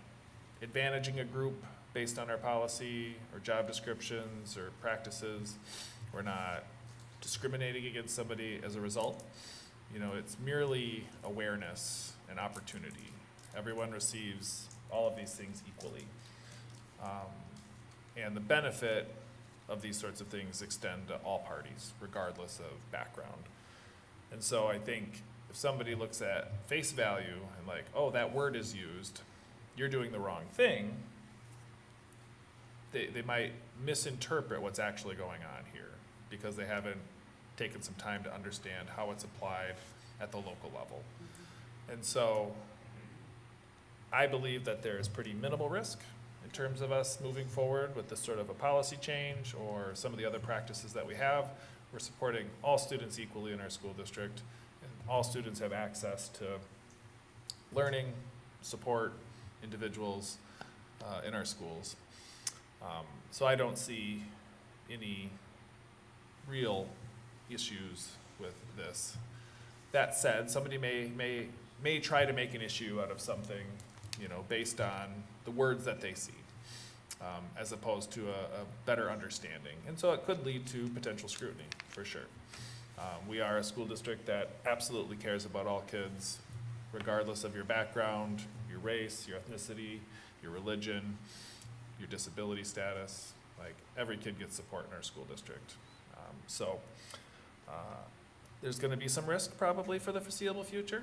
advantaging a group based on our policy or job descriptions or practices. We're not discriminating against somebody as a result. You know, it's merely awareness and opportunity. Everyone receives all of these things equally. And the benefit of these sorts of things extend to all parties, regardless of background. And so I think if somebody looks at face value and like, oh, that word is used, you're doing the wrong thing, they might misinterpret what's actually going on here because they haven't taken some time to understand how it's applied at the local level. And so I believe that there is pretty minimal risk in terms of us moving forward with this sort of a policy change or some of the other practices that we have. We're supporting all students equally in our school district, and all students have access to learning, support, individuals in our schools. So I don't see any real issues with this. That said, somebody may try to make an issue out of something, you know, based on the words that they see, as opposed to a better understanding. And so it could lead to potential scrutiny, for sure. We are a school district that absolutely cares about all kids, regardless of your background, your race, your ethnicity, your religion, your disability status. Like, every kid gets support in our school district. There's gonna be some risk probably for the foreseeable future.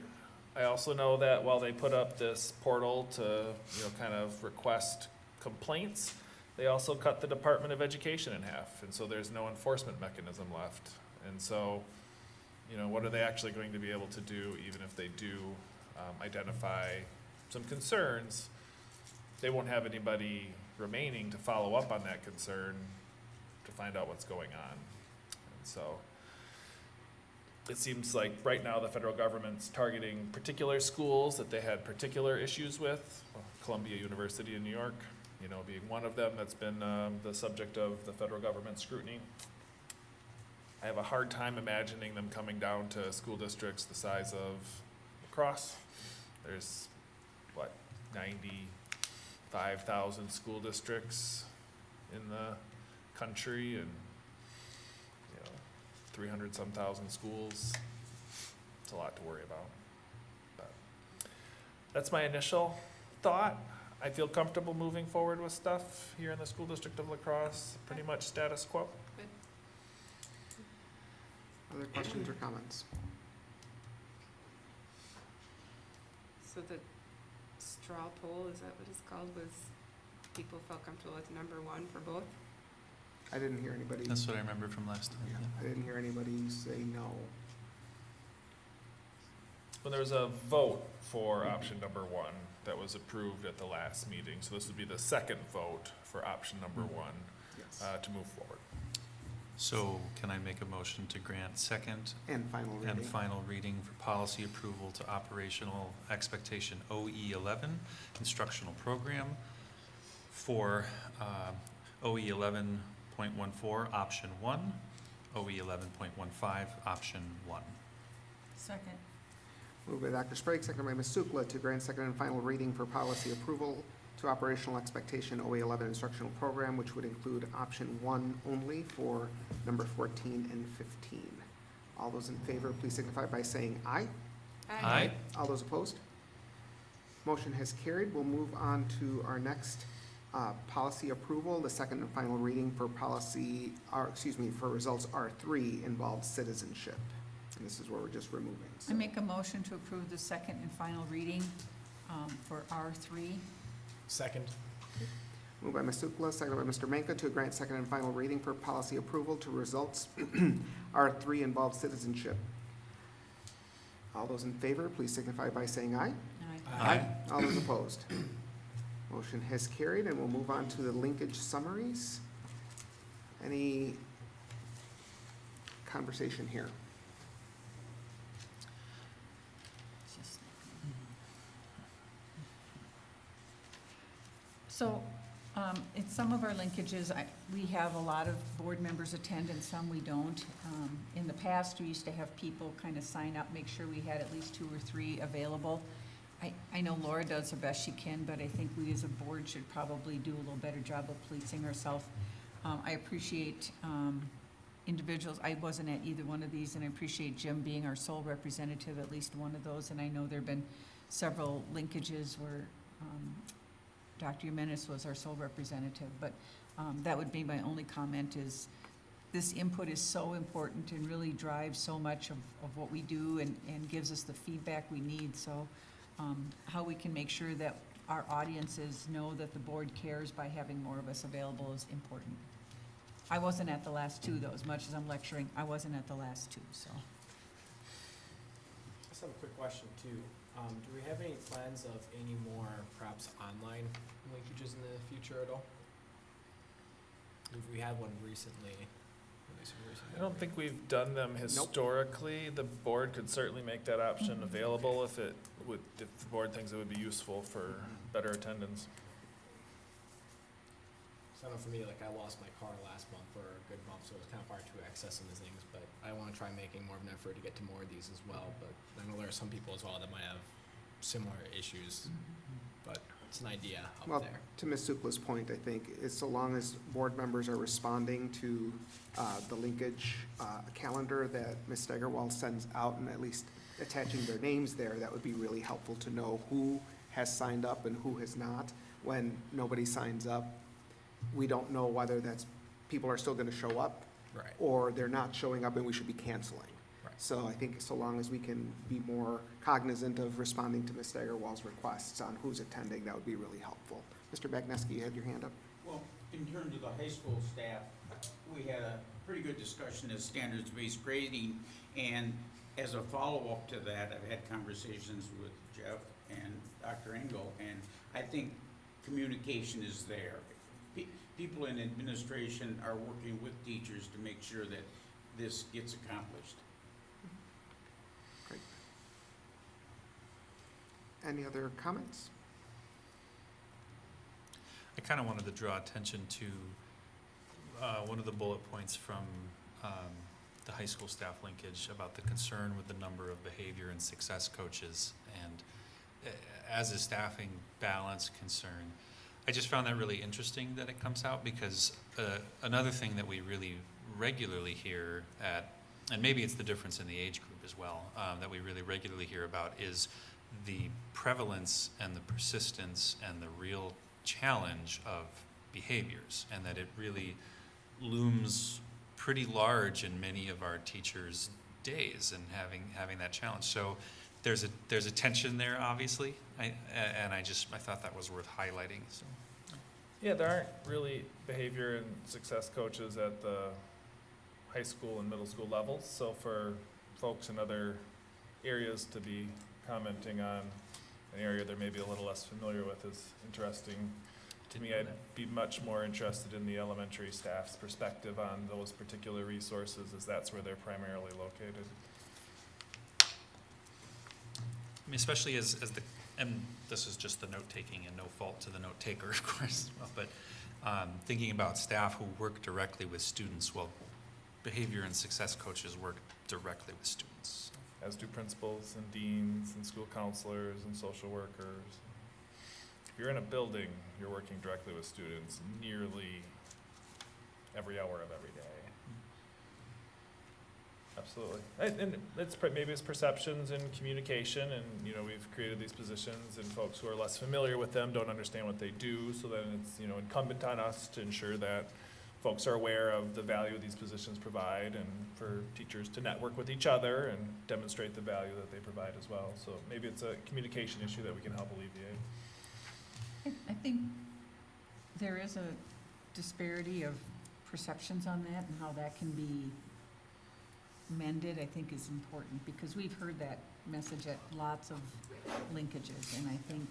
I also know that while they put up this portal to, you know, kind of request complaints, they also cut the Department of Education in half, and so there's no enforcement mechanism left. And so, you know, what are they actually going to be able to do, even if they do identify some concerns? They won't have anybody remaining to follow up on that concern to find out what's going on. And so it seems like right now the federal government's targeting particular schools that they had particular issues with. Well, Columbia University in New York, you know, being one of them that's been the subject of the federal government scrutiny. I have a hard time imagining them coming down to school districts the size of Crosse. There's, what, 95,000 school districts in the country, and 300-some thousand schools. It's a lot to worry about. But that's my initial thought. I feel comfortable moving forward with stuff here in the school district of La Crosse, pretty much status quo. Good. Other questions or comments? So the straw poll, is that what it's called, was people felt comfortable with number one for both? I didn't hear anybody. That's what I remember from last time. Yeah, I didn't hear anybody say no. Well, there was a vote for option number one that was approved at the last meeting, so this would be the second vote for option number one Yes. to move forward. So can I make a motion to grant second And final reading. and final reading for policy approval to operational expectation OE 11 instructional program for OE 11.14 option 1, OE 11.15 option 1. Second. Moved by Dr. Sprague, seconded by Ms. Sukla to grant second and final reading for policy approval to operational expectation OE 11 instructional program, which would include option 1 only for number 14 and 15. All those in favor, please signify by saying aye. Aye. All those opposed? Motion has carried. We'll move on to our next policy approval. The second and final reading for policy, for results R3 involves citizenship. And this is where we're just removing. I make a motion to approve the second and final reading for R3. Second. Moved by Ms. Sukla, seconded by Mr. Manka to grant second and final reading for policy approval to results R3 involves citizenship. All those in favor, please signify by saying aye. Aye. All those opposed? Motion has carried, and we'll move on to the linkage summaries. Any conversation here? So, in some of our linkages, we have a lot of board members attend and some we don't. In the past, we used to have people kind of sign up, make sure we had at least 2 or 3 available. I know Laura does her best she can, but I think we as a board should probably do a little better job of policing ourselves. I appreciate individuals, I wasn't at either one of these, and I appreciate Jim being our sole representative, at least one of those, and I know there've been several linkages where Dr. Jimenez was our sole representative, but that would be my only comment is this input is so important and really drives so much of what we do and gives us the feedback we need. So how we can make sure that our audiences know that the board cares by having more of us available is important. I wasn't at the last two, though. As much as I'm lecturing, I wasn't at the last two, so. I just have a quick question too. Do we have any plans of any more perhaps online linkages in the future at all? We had one recently. I don't think we've done them historically. The board could certainly make that option available if the board thinks it would be useful for better attendance. So I know for me, like I lost my car last month for a good month, so it was kind of hard to access some of the things, but I want to try making more of an effort to get to more of these as well. But I know there are some people as well that might have similar issues, but it's an idea out Well, there. to Ms. Sukla's point, I think, is so long as board members are responding to the linkage calendar that Ms. Steigerwald sends out and at least attaching their names there, that would be really helpful to know who has signed up and who has not. When nobody signs up, we don't know whether that's, people are still gonna show up, Right. or they're not showing up and we should be canceling. Right. So I think so long as we can be more cognizant of responding to Ms. Steigerwald's requests on who's attending, that would be really helpful. Mr. Bagneski, you had your hand up? Well, in terms of the high school staff, we had a pretty good discussion of standards-based grading, and as a follow-up to that, I've had conversations with Jeff and Dr. Engel, and I think communication is there. People in administration are working with teachers to make sure that this gets accomplished. Great. Any other comments? I kind of wanted to draw attention to one of the bullet points from the high school staff linkage about the concern with the number of behavior and success coaches, and as a staffing balance concern, I just found that really interesting that it comes out, because another thing that we really regularly hear and maybe it's the difference in the age group as well, that we really regularly hear about is the prevalence and the persistence and the real challenge of behaviors, and that it really looms pretty large in many of our teachers' days, and having that challenge. So there's a tension there, obviously, I thought that was worth highlighting. So. Yeah, there aren't really behavior and success coaches at the high school and middle school levels. So for folks in other areas to be commenting on an area they're maybe a little less familiar with is interesting. To me, I'd be much more interested in the elementary staff's perspective on those particular resources, as that's where they're primarily located. I mean, especially as and this is just the note-taking and no fault to the note-taker, of course, but thinking about staff who work directly with students, well, behavior and success coaches work directly with students. As do principals and deans and school counselors and social workers. If you're in a building, you're working directly with students nearly every hour of every day. Absolutely. And it's maybe it's perceptions and communication, and we've created these positions, and folks who are less familiar with them don't understand what they do, so then it's incumbent on us to ensure that folks are aware of the value these positions provide, and for teachers to network with each other and demonstrate the value that they provide as well. So maybe it's a communication issue that we can help alleviate. I think there is a disparity of perceptions on that, and how that can be mended, I think, is important, because we've heard that message at lots of linkages, and I think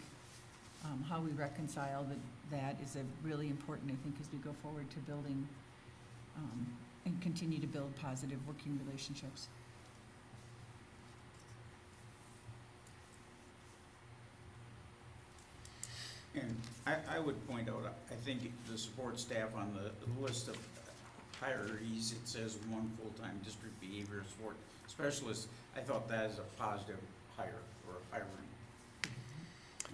how we reconcile that is really important, I think, as we go forward to building and continue to build positive working relationships. And I would point out, I think the support staff on the list of hires, it says one full-time district behavior support specialist. I thought that is a positive hire or hiring.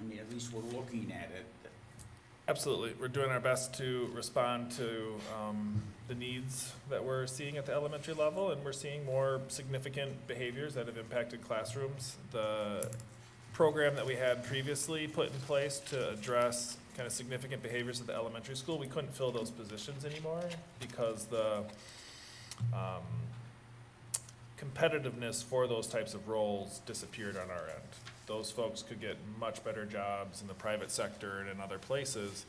I mean, at least we're looking at it. Absolutely. We're doing our best to respond to the needs that we're seeing at the elementary level, and we're seeing more significant behaviors that have impacted classrooms. The program that we had previously put in place to address kind of significant behaviors at the elementary school, we couldn't fill those positions anymore because the competitiveness for those types of roles disappeared on our end. Those folks could get much better jobs in the private sector and in other places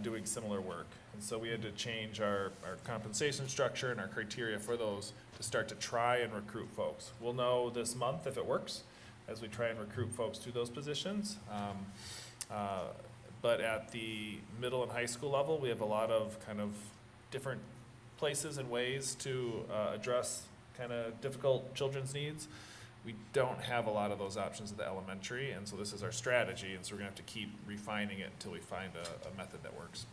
doing similar work. And so we had to change our compensation structure and our criteria for those to start to try and recruit folks. We'll know this month if it works as we try and recruit folks to those positions. But at the middle and high school level, we have a lot of kind of different places and ways to address kind of difficult children's needs. We don't have a lot of those options at the elementary, and so this is our strategy, and so we're gonna have to keep refining it until we find a method that works.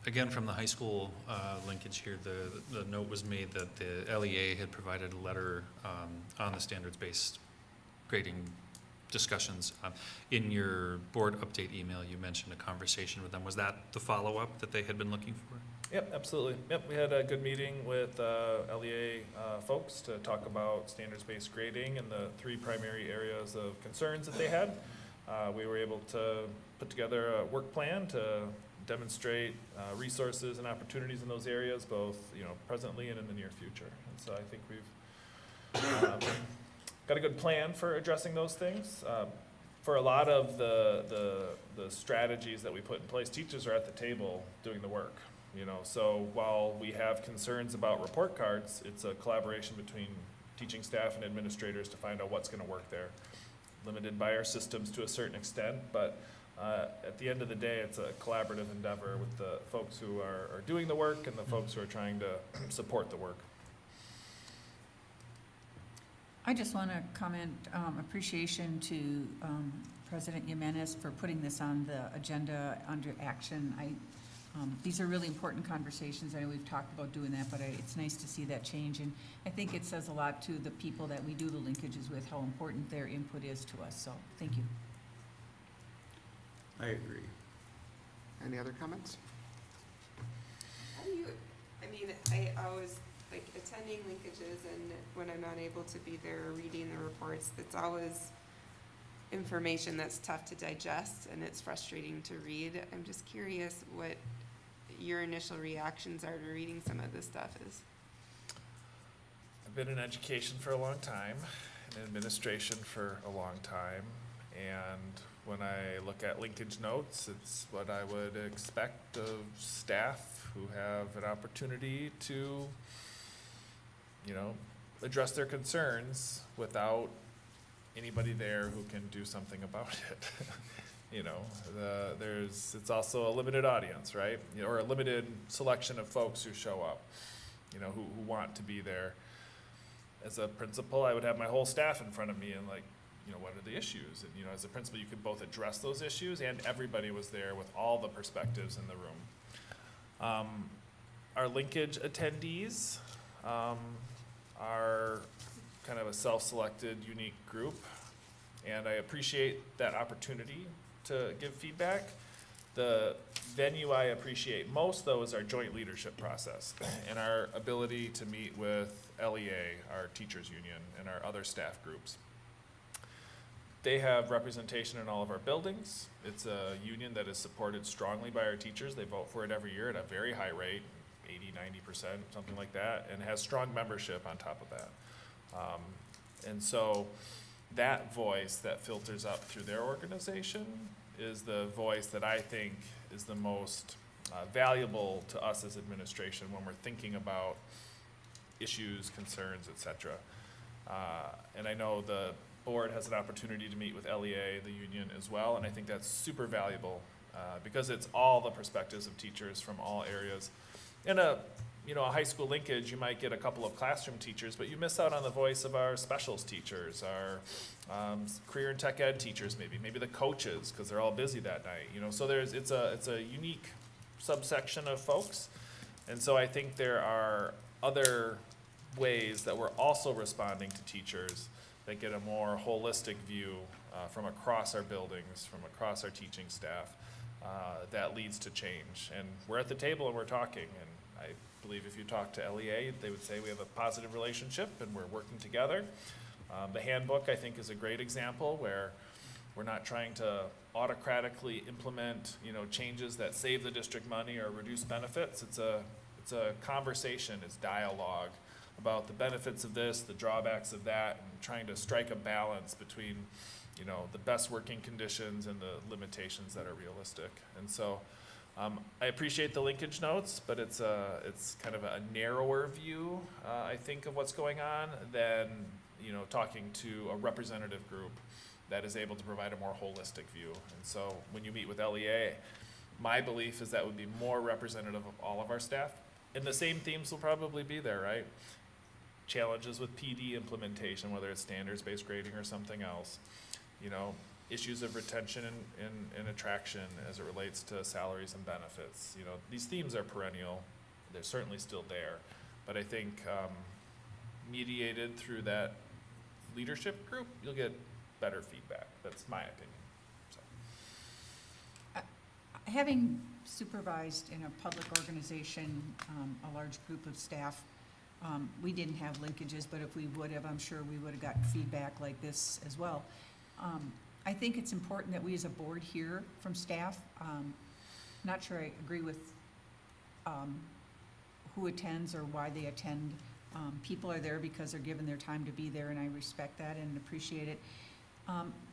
Again, from the high school linkage here, the note was made that the LEA had provided a letter on the standards-based grading discussions. In your board update email, you mentioned a conversation with them. Was that the follow-up that they had been looking for? Yep, absolutely. Yep, we had a good meeting with LEA folks to talk about standards-based grading and the 3 primary areas of concerns that they had. We were able to put together a work plan to demonstrate resources and opportunities in those areas, both presently and in the near future. And so I think we've got a good plan for addressing those things. For a lot of the strategies that we put in place, teachers are at the table doing the work. So while we have concerns about report cards, it's a collaboration between teaching staff and administrators to find out what's going to work there. Limited by our systems to a certain extent, but at the end of the day, it's a collaborative endeavor with the folks who are doing the work and the folks who are trying to support the work. I just want to comment appreciation to President Jimenez for putting this on the agenda under action. These are really important conversations. I know we've talked about doing that, but it's nice to see that change. And I think it says a lot to the people that we do the linkages with, how important their input is to us. So thank you. I agree. Any other comments? How do you, I always, attending linkages, and when I'm not able to be there reading the reports, that's always information that's tough to digest, and it's frustrating to read. I'm just curious what your initial reactions are to reading some of this stuff is. I've been in education for a long time, in administration for a long time, and when I look at linkage notes, it's what I would expect of staff who have an opportunity to, address their concerns without anybody there who can do something about it. It's also a limited audience, right? Or a limited selection of folks who show up, who want to be there. As a principal, I would have my whole staff in front of me and what are the issues? And, as a principal, you could both address those issues, and everybody was there with all the perspectives in the room. Our linkage attendees are kind of a self-selected, unique group, and I appreciate that opportunity to give feedback. The venue I appreciate most, though, is our joint leadership process and our ability to meet with LEA, our teachers union, and our other staff groups. They have representation in all of our buildings. It's a union that is supported strongly by our teachers. They vote for it every year at a very high rate, 80, 90%, something like that, and has strong membership on top of that. And so that voice that filters up through their organization is the voice that I think is the most valuable to us as administration when we're thinking about issues, concerns, etc. And I know the board has an opportunity to meet with LEA, the union, as well, and I think that's super valuable because it's all the perspectives of teachers from all areas. In a high school linkage, you might get a couple of classroom teachers, but you miss out on the voice of our specials teachers, our career and tech ed teachers, maybe the coaches, because they're all busy that night. So it's a unique subsection of folks, and so I think there are other ways that we're also responding to teachers that get a more holistic view from across our buildings, from across our teaching staff, that leads to change. And we're at the table and we're talking, and I believe if you talk to LEA, they would say we have a positive relationship and we're working together. The handbook, I think, is a great example where we're not trying to autocratically implement, changes that save the district money or reduce benefits. It's a conversation, it's dialogue about the benefits of this, the drawbacks of that, and trying to strike a balance between, the best working conditions and the limitations that are realistic. And so I appreciate the linkage notes, but it's kind of a narrower view, I think, of what's going on than, talking to a representative group that is able to provide a more holistic view. And so when you meet with LEA, my belief is that would be more representative of all of our staff. And the same themes will probably be there, right? Challenges with PD implementation, whether it's standards-based grading or something else. Issues of retention and attraction as it relates to salaries and benefits. These themes are perennial. They're certainly still there. But I think mediated through that leadership group, you'll get better feedback. That's my opinion. So. Having supervised in a public organization, a large group of staff, we didn't have linkages, but if we would have, I'm sure we would have gotten feedback like this as well. I think it's important that we as a board hear from staff. Not sure I agree with who attends or why they attend. People are there because they're given their time to be there, and I respect that and appreciate it.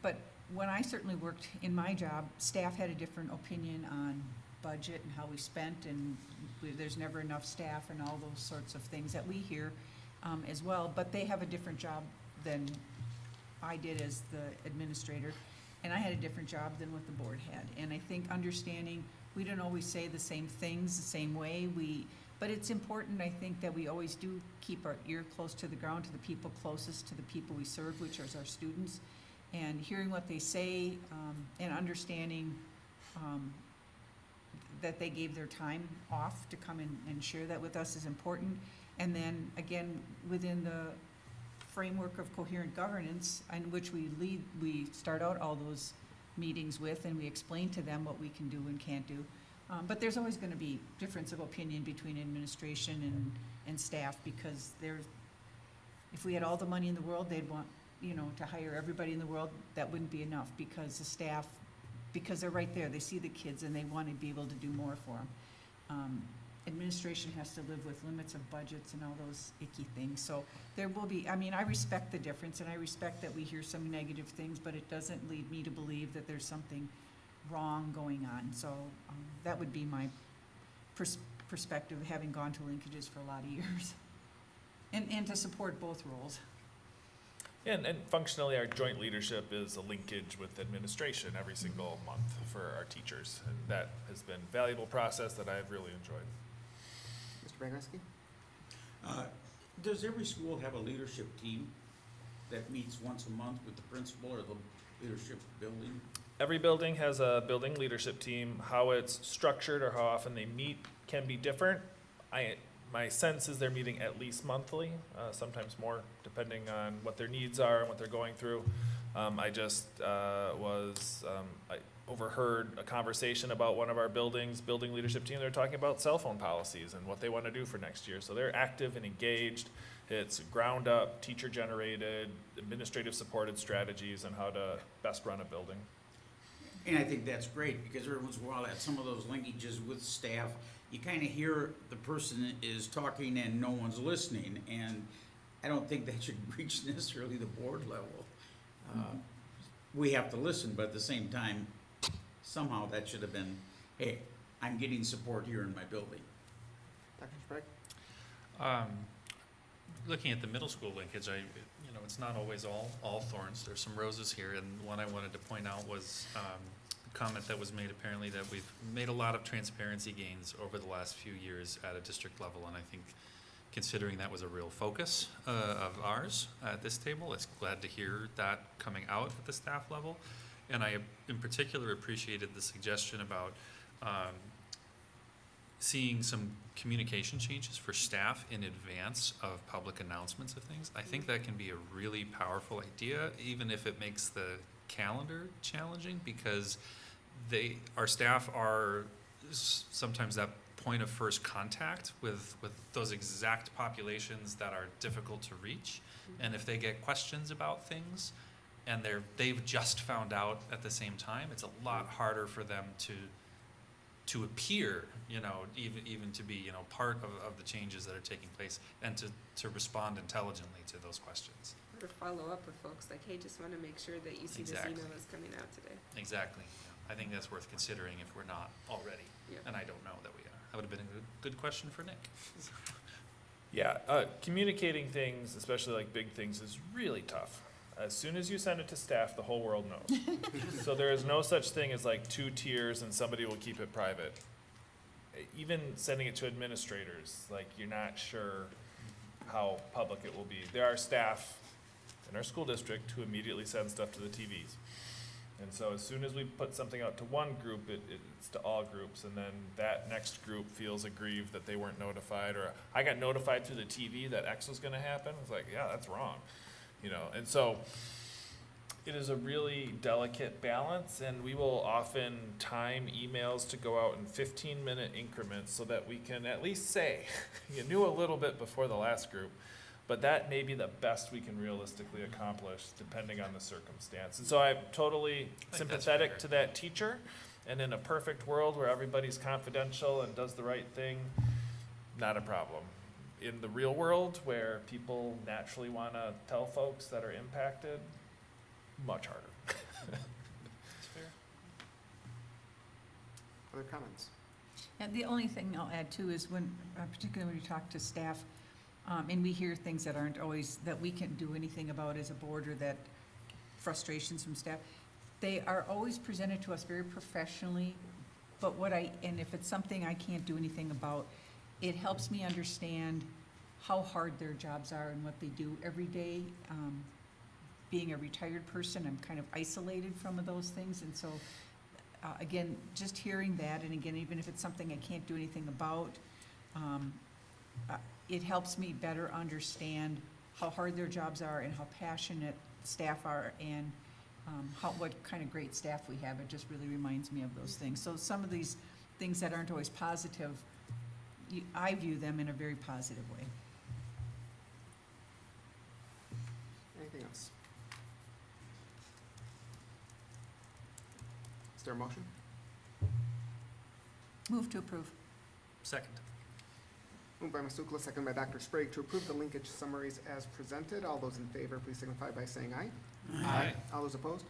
But when I certainly worked in my job, staff had a different opinion on budget and how we spent, and there's never enough staff and all those sorts of things that we hear as well. But they have a different job than I did as the administrator, and I had a different job than what the board had. And I think understanding we don't always say the same things the same way. But it's important, I think, that we always do keep our ear close to the ground, to the people closest to the people we serve, which are our students, and hearing what they say and understanding that they gave their time off to come and share that with us is important. And then, again, within the framework of coherent governance, in which we start out all those meetings with, and we explain to them what we can do and can't do. But there's always going to be difference of opinion between administration and staff, because if we had all the money in the world, they'd want, to hire everybody in the world. That wouldn't be enough, because the staff, because they're right there, they see the kids and they want to be able to do more for them. Administration has to live with limits of budgets and all those icky things. So there will be, I respect the difference, and I respect that we hear some negative things, but it doesn't lead me to believe that there's something wrong going on. So that would be my perspective, having gone to linkages for a lot of years, and to support both roles. And functionally, our joint leadership is a linkage with administration every single month for our teachers, and that has been a valuable process that I've really enjoyed. Mr. Bagneski? Does every school have a leadership team that meets once a month with the principal or the leadership building? Every building has a building leadership team. How it's structured or how often they meet can be different. My sense is they're meeting at least monthly, sometimes more, depending on what their needs are and what they're going through. I overheard a conversation about one of our building leadership team. They're talking about cell phone policies and what they want to do for next year. So they're active and engaged. It's ground up, teacher generated, administrative supported strategies on how to best run a building. And I think that's great, because every once in a while at some of those linkages with staff, you kind of hear the person is talking and no one's listening, and I don't think that should reach necessarily the board level. We have to listen, but at the same time, somehow that should have been, hey, I'm getting support here in my building. Dr. Sprague? Looking at the middle school linkage, it's not always all thorns. There's some roses here, and one I wanted to point out was the comment that was made apparently that we've made a lot of transparency gains over the last few years at a district level, and I think considering that was a real focus of ours at this table, it's glad to hear that coming out at the staff level. And I in particular appreciated the suggestion about seeing some communication changes for staff in advance of public announcements of things. I think that can be a really powerful idea, even if it makes the calendar challenging, because our staff are sometimes that point of first contact with those exact populations that are difficult to reach. And if they get questions about things and they've just found out at the same time, it's a lot harder for them to appear, even to be, part of the changes that are taking place, and to respond intelligently to those questions. Or follow up with folks like, hey, just want to make sure that you see Exactly. this email that's coming out today. Exactly. I think that's worth considering if we're not already. Yeah. And I don't know that we are. That would have been a good question for Nick. Yeah, communicating things, especially like big things, is really tough. As soon as you send it to staff, the whole world knows. So there is no such thing as like 2 tiers and somebody will keep it private. Even sending it to administrators, like you're not sure how public it will be. There are staff in our school district who immediately send stuff to the TVs. And so as soon as we put something out to one group, it's to all groups, and then that next group feels aggrieved that they weren't notified, or I got notified through the TV that X was gonna happen. It's like, yeah, that's wrong, and so it is a really delicate balance, and we will often time emails to go out in 15-minute increments so that we can at least say, you knew a little bit before the last group. But that may be the best we can realistically accomplish depending on the circumstance. And so I'm totally sympathetic to that teacher. And in a perfect world where everybody's confidential and does the right thing, not a problem. In the real world where people naturally want to tell folks that are impacted, much harder. That's fair. Other comments? And the only thing I'll add too is when, particularly when you talk to staff, and we hear things that aren't always, that we can't do anything about as a board, or that frustrations from staff, they are always presented to us very professionally, but and if it's something I can't do anything about, it helps me understand how hard their jobs are and what they do every day. Being a retired person, I'm kind of isolated from those things, and so, again, just hearing that, and again, even if it's something I can't do anything about, it helps me better understand how hard their jobs are and how passionate staff are, and what kind of great staff we have. It just really reminds me of those things. So some of these things that aren't always positive, I view them in a very positive way. Anything else? Is there a motion? Move to approve. Second. Moved by Ms. Sukla, second by Dr. Sprague, to approve the linkage summaries as presented. All those in favor, please signify by saying aye. Aye. All those opposed?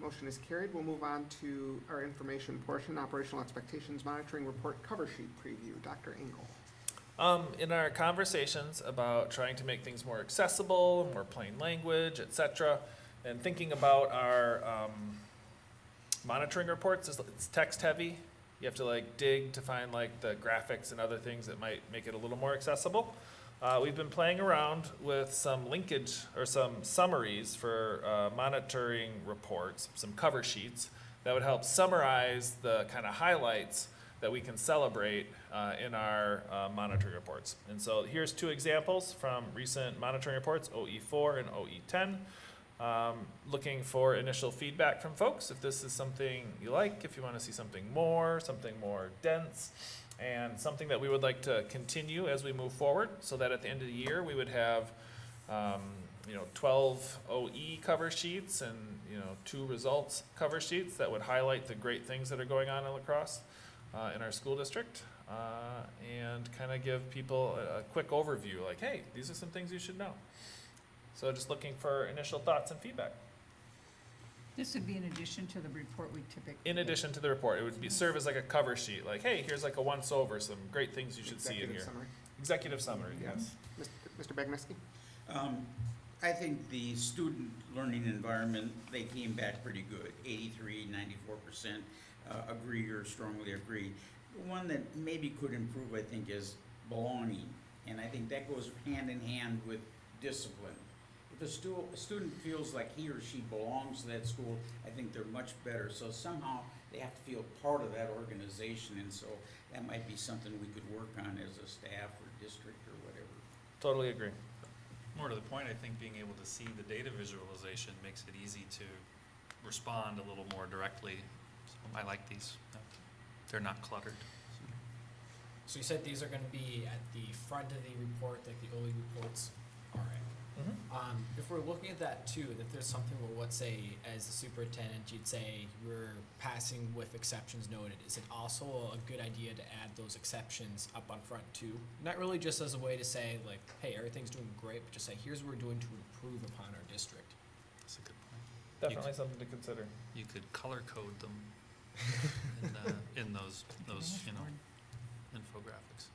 Motion is carried. We'll move on to our information portion, operational expectations monitoring report cover sheet preview. Dr. Engel. In our conversations about trying to make things more accessible, more plain language, etc., and thinking about our monitoring reports, it's text heavy. You have to dig to find the graphics and other things that might make it a little more accessible. We've been playing around with some linkage or some summaries for monitoring reports, some cover sheets that would help summarize the kind of highlights that we can celebrate in our monitoring reports. And so here's 2 examples from recent monitoring reports, OE4 and OE10. Looking for initial feedback from folks, if this is something you like, if you want to see something more dense, and something that we would like to continue as we move forward, so that at the end of the year we would have 12 OE cover sheets and 2 results cover sheets that would highlight the great things that are going on in La Crosse in our school district, and kind of give people a quick overview, hey, these are some things you should know. So just looking for initial thoughts and feedback. This would be in addition to the report we typically. In addition to the report, it would serve as a cover sheet, hey, here's a once over, some great things you should see in here. Summary. Executive summary, yes. Mr. Bagneski? I think the student learning environment, they came back pretty good. 83, 94% agree or strongly agree. The one that maybe could improve, I think, is belonging. And I think that goes hand in hand with discipline. If a student feels like he or she belongs to that school, I think they're much better. So somehow they have to feel part of that organization, and so that might be something we could work on as a staff or district or whatever. Totally agree. More to the point, I think being able to see the data visualization makes it easy to respond a little more directly. So I like these. They're not cluttered. So you said these are going to be at the front of the report, like the OE reports. All right. If we're looking at that too, that there's something where, let's say, as the superintendent, you'd say we're passing with exceptions noted. Is it also a good idea to add those exceptions up on front too? Not really just as a way to say like, hey, everything's doing great, but just say here's what we're doing to improve upon our district. That's a good point. Definitely something to consider. You could color code them in those you know, infographics.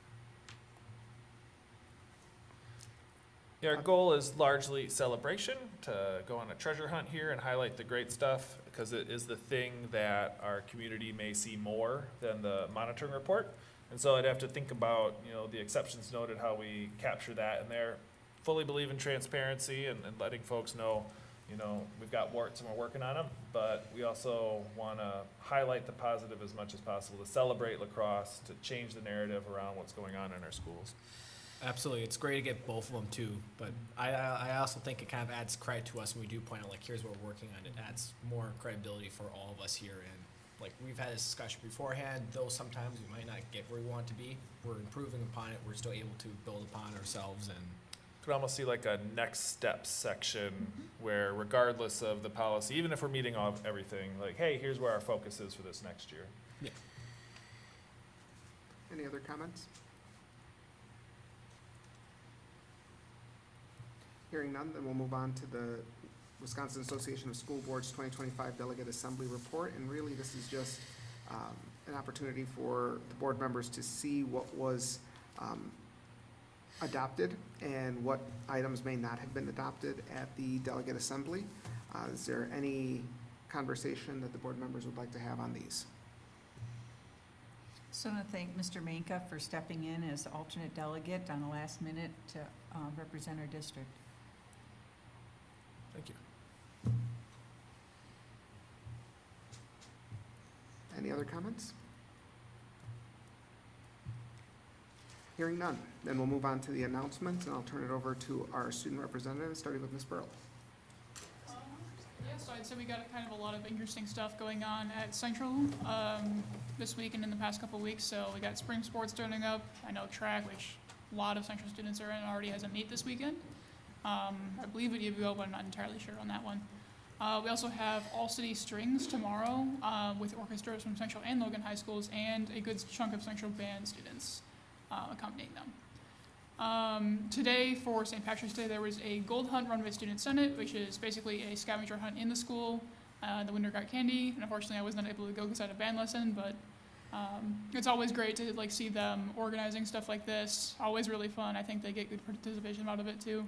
Yeah, our goal is largely celebration, to go on a treasure hunt here and highlight the great stuff, because it is the thing that our community may see more than the monitoring report. And so I'd have to think about, you know, the exceptions noted, how we capture that in there. Fully believe in transparency and letting folks know, you know, we've got warts and we're working on them, but we also want to highlight the positive as much as possible, to celebrate lacrosse, to change the narrative around what's going on in our schools. Absolutely, it's great to get both of them too, but I also think it kind of adds credit to us when we do point out like here's what we're working on. It adds more credibility for all of us here, and like we've had this discussion beforehand, though sometimes we might not get where we want to be, we're improving upon it, we're still able to build upon ourselves. And Could almost see like a next steps section where regardless of the policy, even if we're meeting off everything, like, hey, here's where our focus is for this next year. yeah. Any other comments? Hearing none, then we'll move on to the Wisconsin Association of School Boards 2025 Delegate Assembly Report. And really, this is just an opportunity for the board members to see what was adopted and what items may not have been adopted at the Delegate Assembly. Is there any conversation that the board members would like to have on these? So I want to thank Mr. Manka for stepping in as alternate delegate on the last minute to represent our district. Thank you. Any other comments? Hearing none, then we'll move on to the announcements, and I'll turn it over to our student representative, starting with Ms. Burl. Yeah, so I'd say we got kind of a lot of interesting stuff going on at Central this week and in the past couple of weeks. So we got spring sports starting up. I know track, which a lot of Central students are in, already has a meet this weekend. I believe at UVO, but I'm not entirely sure on that one. We also have All-City Strings tomorrow with orchestras from Central and Logan High Schools, and a good chunk of Central band students accompanying them. Today, for St. Patrick's Day, there was a Gold Hunt run by Student Senate, which is basically a scavenger hunt in the school. The winner got candy, and unfortunately I was not able to go because I had a band lesson, but it's always great to like see them organizing stuff like this. Always really fun. I think they get good participation out of it too.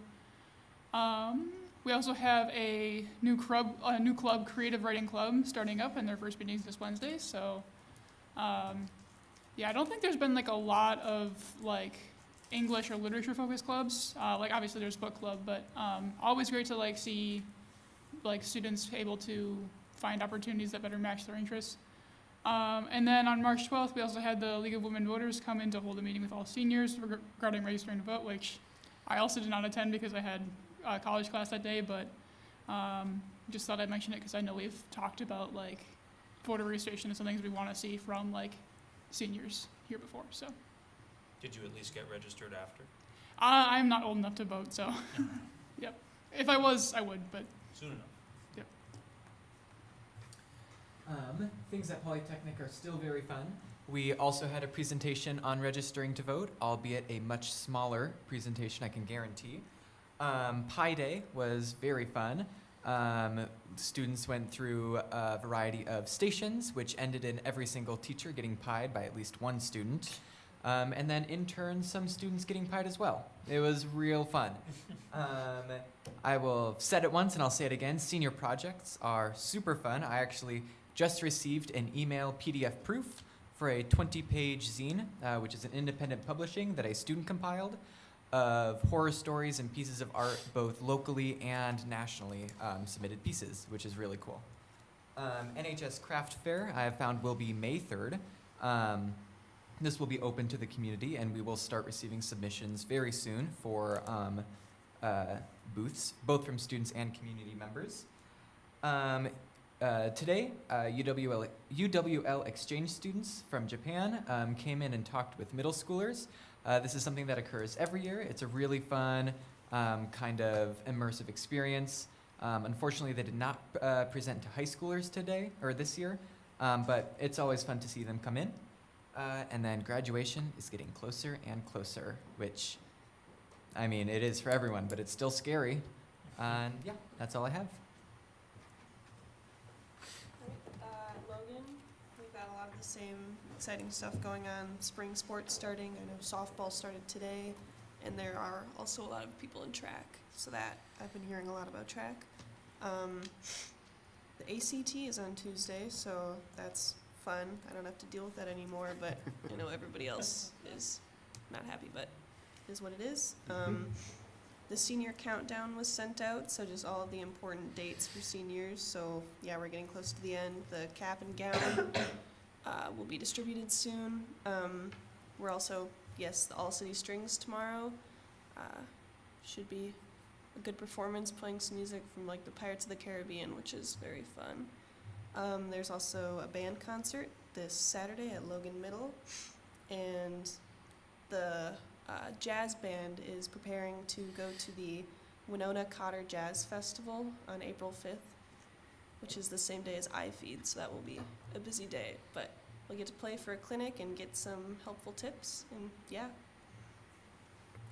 We also have a new club, Creative Writing Club, starting up, and their first meetings this Wednesday. So, yeah, I don't think there's been like a lot of like English or literature focused clubs. Like obviously there's book club, but always great to like see like students able to find opportunities that better match their interests. And then on March 12th, we also had the League of Women Voters come in to hold a meeting with all seniors regarding registering to vote, which I also did not attend because I had college class that day, but just thought I'd mention it because I know we've talked about like voter registration and some things we want to see from like seniors here before. So, Did you at least get registered after? I'm not old enough to vote, so yep. If I was, I would, but Soon enough. yep. Things at Polytechnic are still very fun. We also had a presentation on registering to vote, albeit a much smaller presentation, I can guarantee. Pi Day was very fun. Students went through a variety of stations, which ended in every single teacher getting pied by at least one student. And then in turn, some students getting pied as well. It was real fun. I will said it once and I'll say it again. Senior projects are super fun. I actually just received an email PDF proof for a 20-page zine, which is an independent publishing that a student compiled of horror stories and pieces of art, both locally and nationally submitted pieces, which is really cool. NHS Craft Fair, I have found, will be May 3rd. This will be open to the community, and we will start receiving submissions very soon for booths, both from students and community members. Today, UWL exchange students from Japan came in and talked with middle schoolers. This is something that occurs every year. It's a really fun, kind of immersive experience. Unfortunately, they did not present to high schoolers today, or this year, but it's always fun to see them come in. And then graduation is getting closer and closer, which, I mean, it is for everyone, but it's still scary. And yeah, that's all I have. Logan, we've got a lot of the same exciting stuff going on. Spring sports starting. I know softball started today, and there are also a lot of people in track. So that I've been hearing a lot about track. The ACT is on Tuesday, so that's fun. I don't have to deal with that anymore, but I know everybody else is not happy, but it is what it is. The senior countdown was sent out, so just all of the important dates for seniors. So yeah, we're getting close to the end. The cap and gown will be distributed soon. We're also, yes, the All City Strings tomorrow. Should be a good performance, playing some music from like the Pirates of the Caribbean, which is very fun. There's also a band concert this Saturday at Logan Middle, and the jazz band is preparing to go to the Winona Cotter Jazz Festival on April 5th, which is the same day as iFeed, so that will be a busy day, but we'll get to play for a clinic and get some helpful tips, and yeah.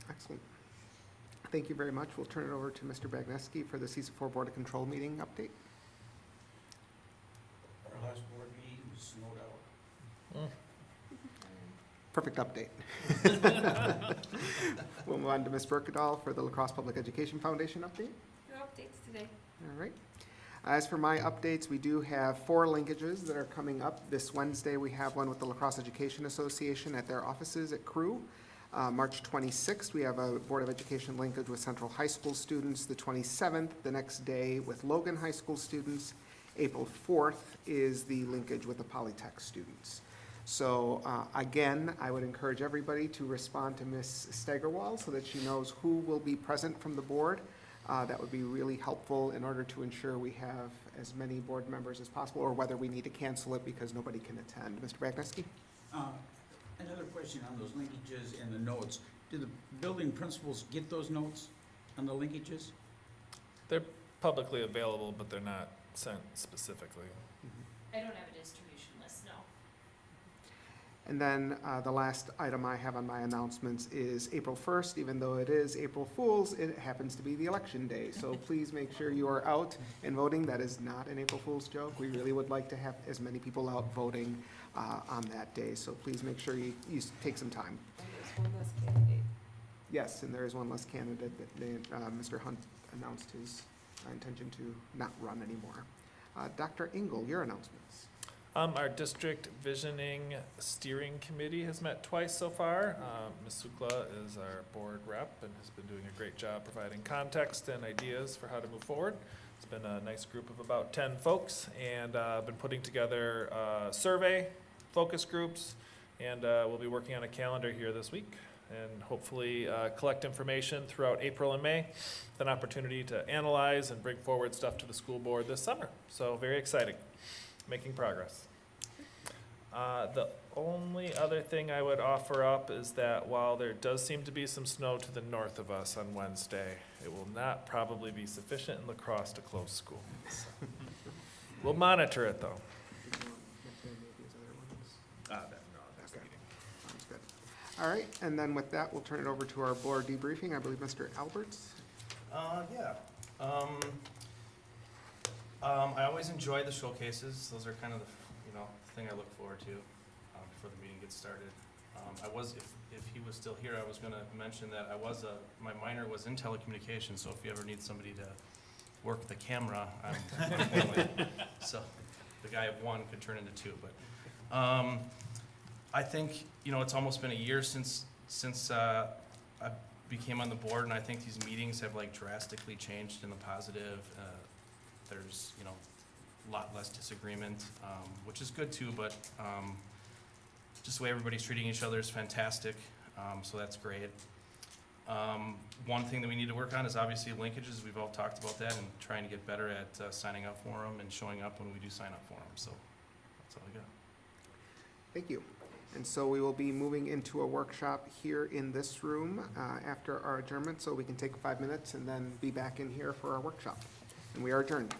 Excellent. Thank you very much. We'll turn it over to Mr. Bagneski for the CISA 4 Board of Control meeting update. Our last board meeting was snowed out. Perfect update. We'll move on to Ms. Berkedahl for the La Crosse Public Education Foundation update. No updates today. All right. As for my updates, we do have 4 linkages that are coming up. This Wednesday, we have one with the La Crosse Education Association at their offices at Crew. March 26th, we have a Board of Education linkage with Central High School students. The 27th, the next day, with Logan High School students. April 4th is the linkage with the Polytech students. So again, I would encourage everybody to respond to Ms. Steigerwald so that she knows who will be present from the board. That would be really helpful in order to ensure we have as many board members as possible, or whether we need to cancel it because nobody can attend. Mr. Bagneski? Another question on those linkages and the notes. Do the building principals get those notes on the linkages? They're publicly available, but they're not sent specifically. I don't have a distribution list, no. And then the last item I have on my announcements is April 1st. Even though it is April Fool's, it happens to be the election day. So please make sure you are out and voting. That is not an April Fool's joke. We really would like to have as many people out voting on that day. So please make sure you take some time. And there's one less candidate. Yes, and there is one less candidate that Mr. Hunt announced his intention to not run anymore. Dr. Engel, your announcements. Our district visioning steering committee has met twice so far. Ms. Sukla is our board rep and has been doing a great job providing context and ideas for how to move forward. It's been a nice group of about 10 folks, and been putting together a survey, focus groups, and we'll be working on a calendar here this week, and hopefully collect information throughout April and May with an opportunity to analyze and bring forward stuff to the school board this summer. So very exciting, making progress. The only other thing I would offer up is that while there does seem to be some snow to the north of us on Wednesday, it will not probably be sufficient in La Crosse to close school. We'll monitor it though. Sounds good. All right, and then with that, we'll turn it over to our board debriefing. I believe Mr. Alberts. Yeah. I always enjoy the showcases. Those are kind of the thing I look forward to before the meeting gets started. If he was still here, I was going to mention that my minor was in telecommunications. So if you ever need somebody to work the camera, so the guy of one could turn into two. But I think it's almost been a year since I became on the board, and I think these meetings have drastically changed in the positive. There's a lot less disagreement, which is good too, but just the way everybody's treating each other is fantastic, so that's great. One thing that we need to work on is obviously linkages. We've all talked about that and trying to get better at signing up for them and showing up when we do sign up for them, so that's all I got. Thank you. And so we will be moving into a workshop here in this room after our adjournment, so we can take 5 minutes and then be back in here for our workshop. And we are adjourned.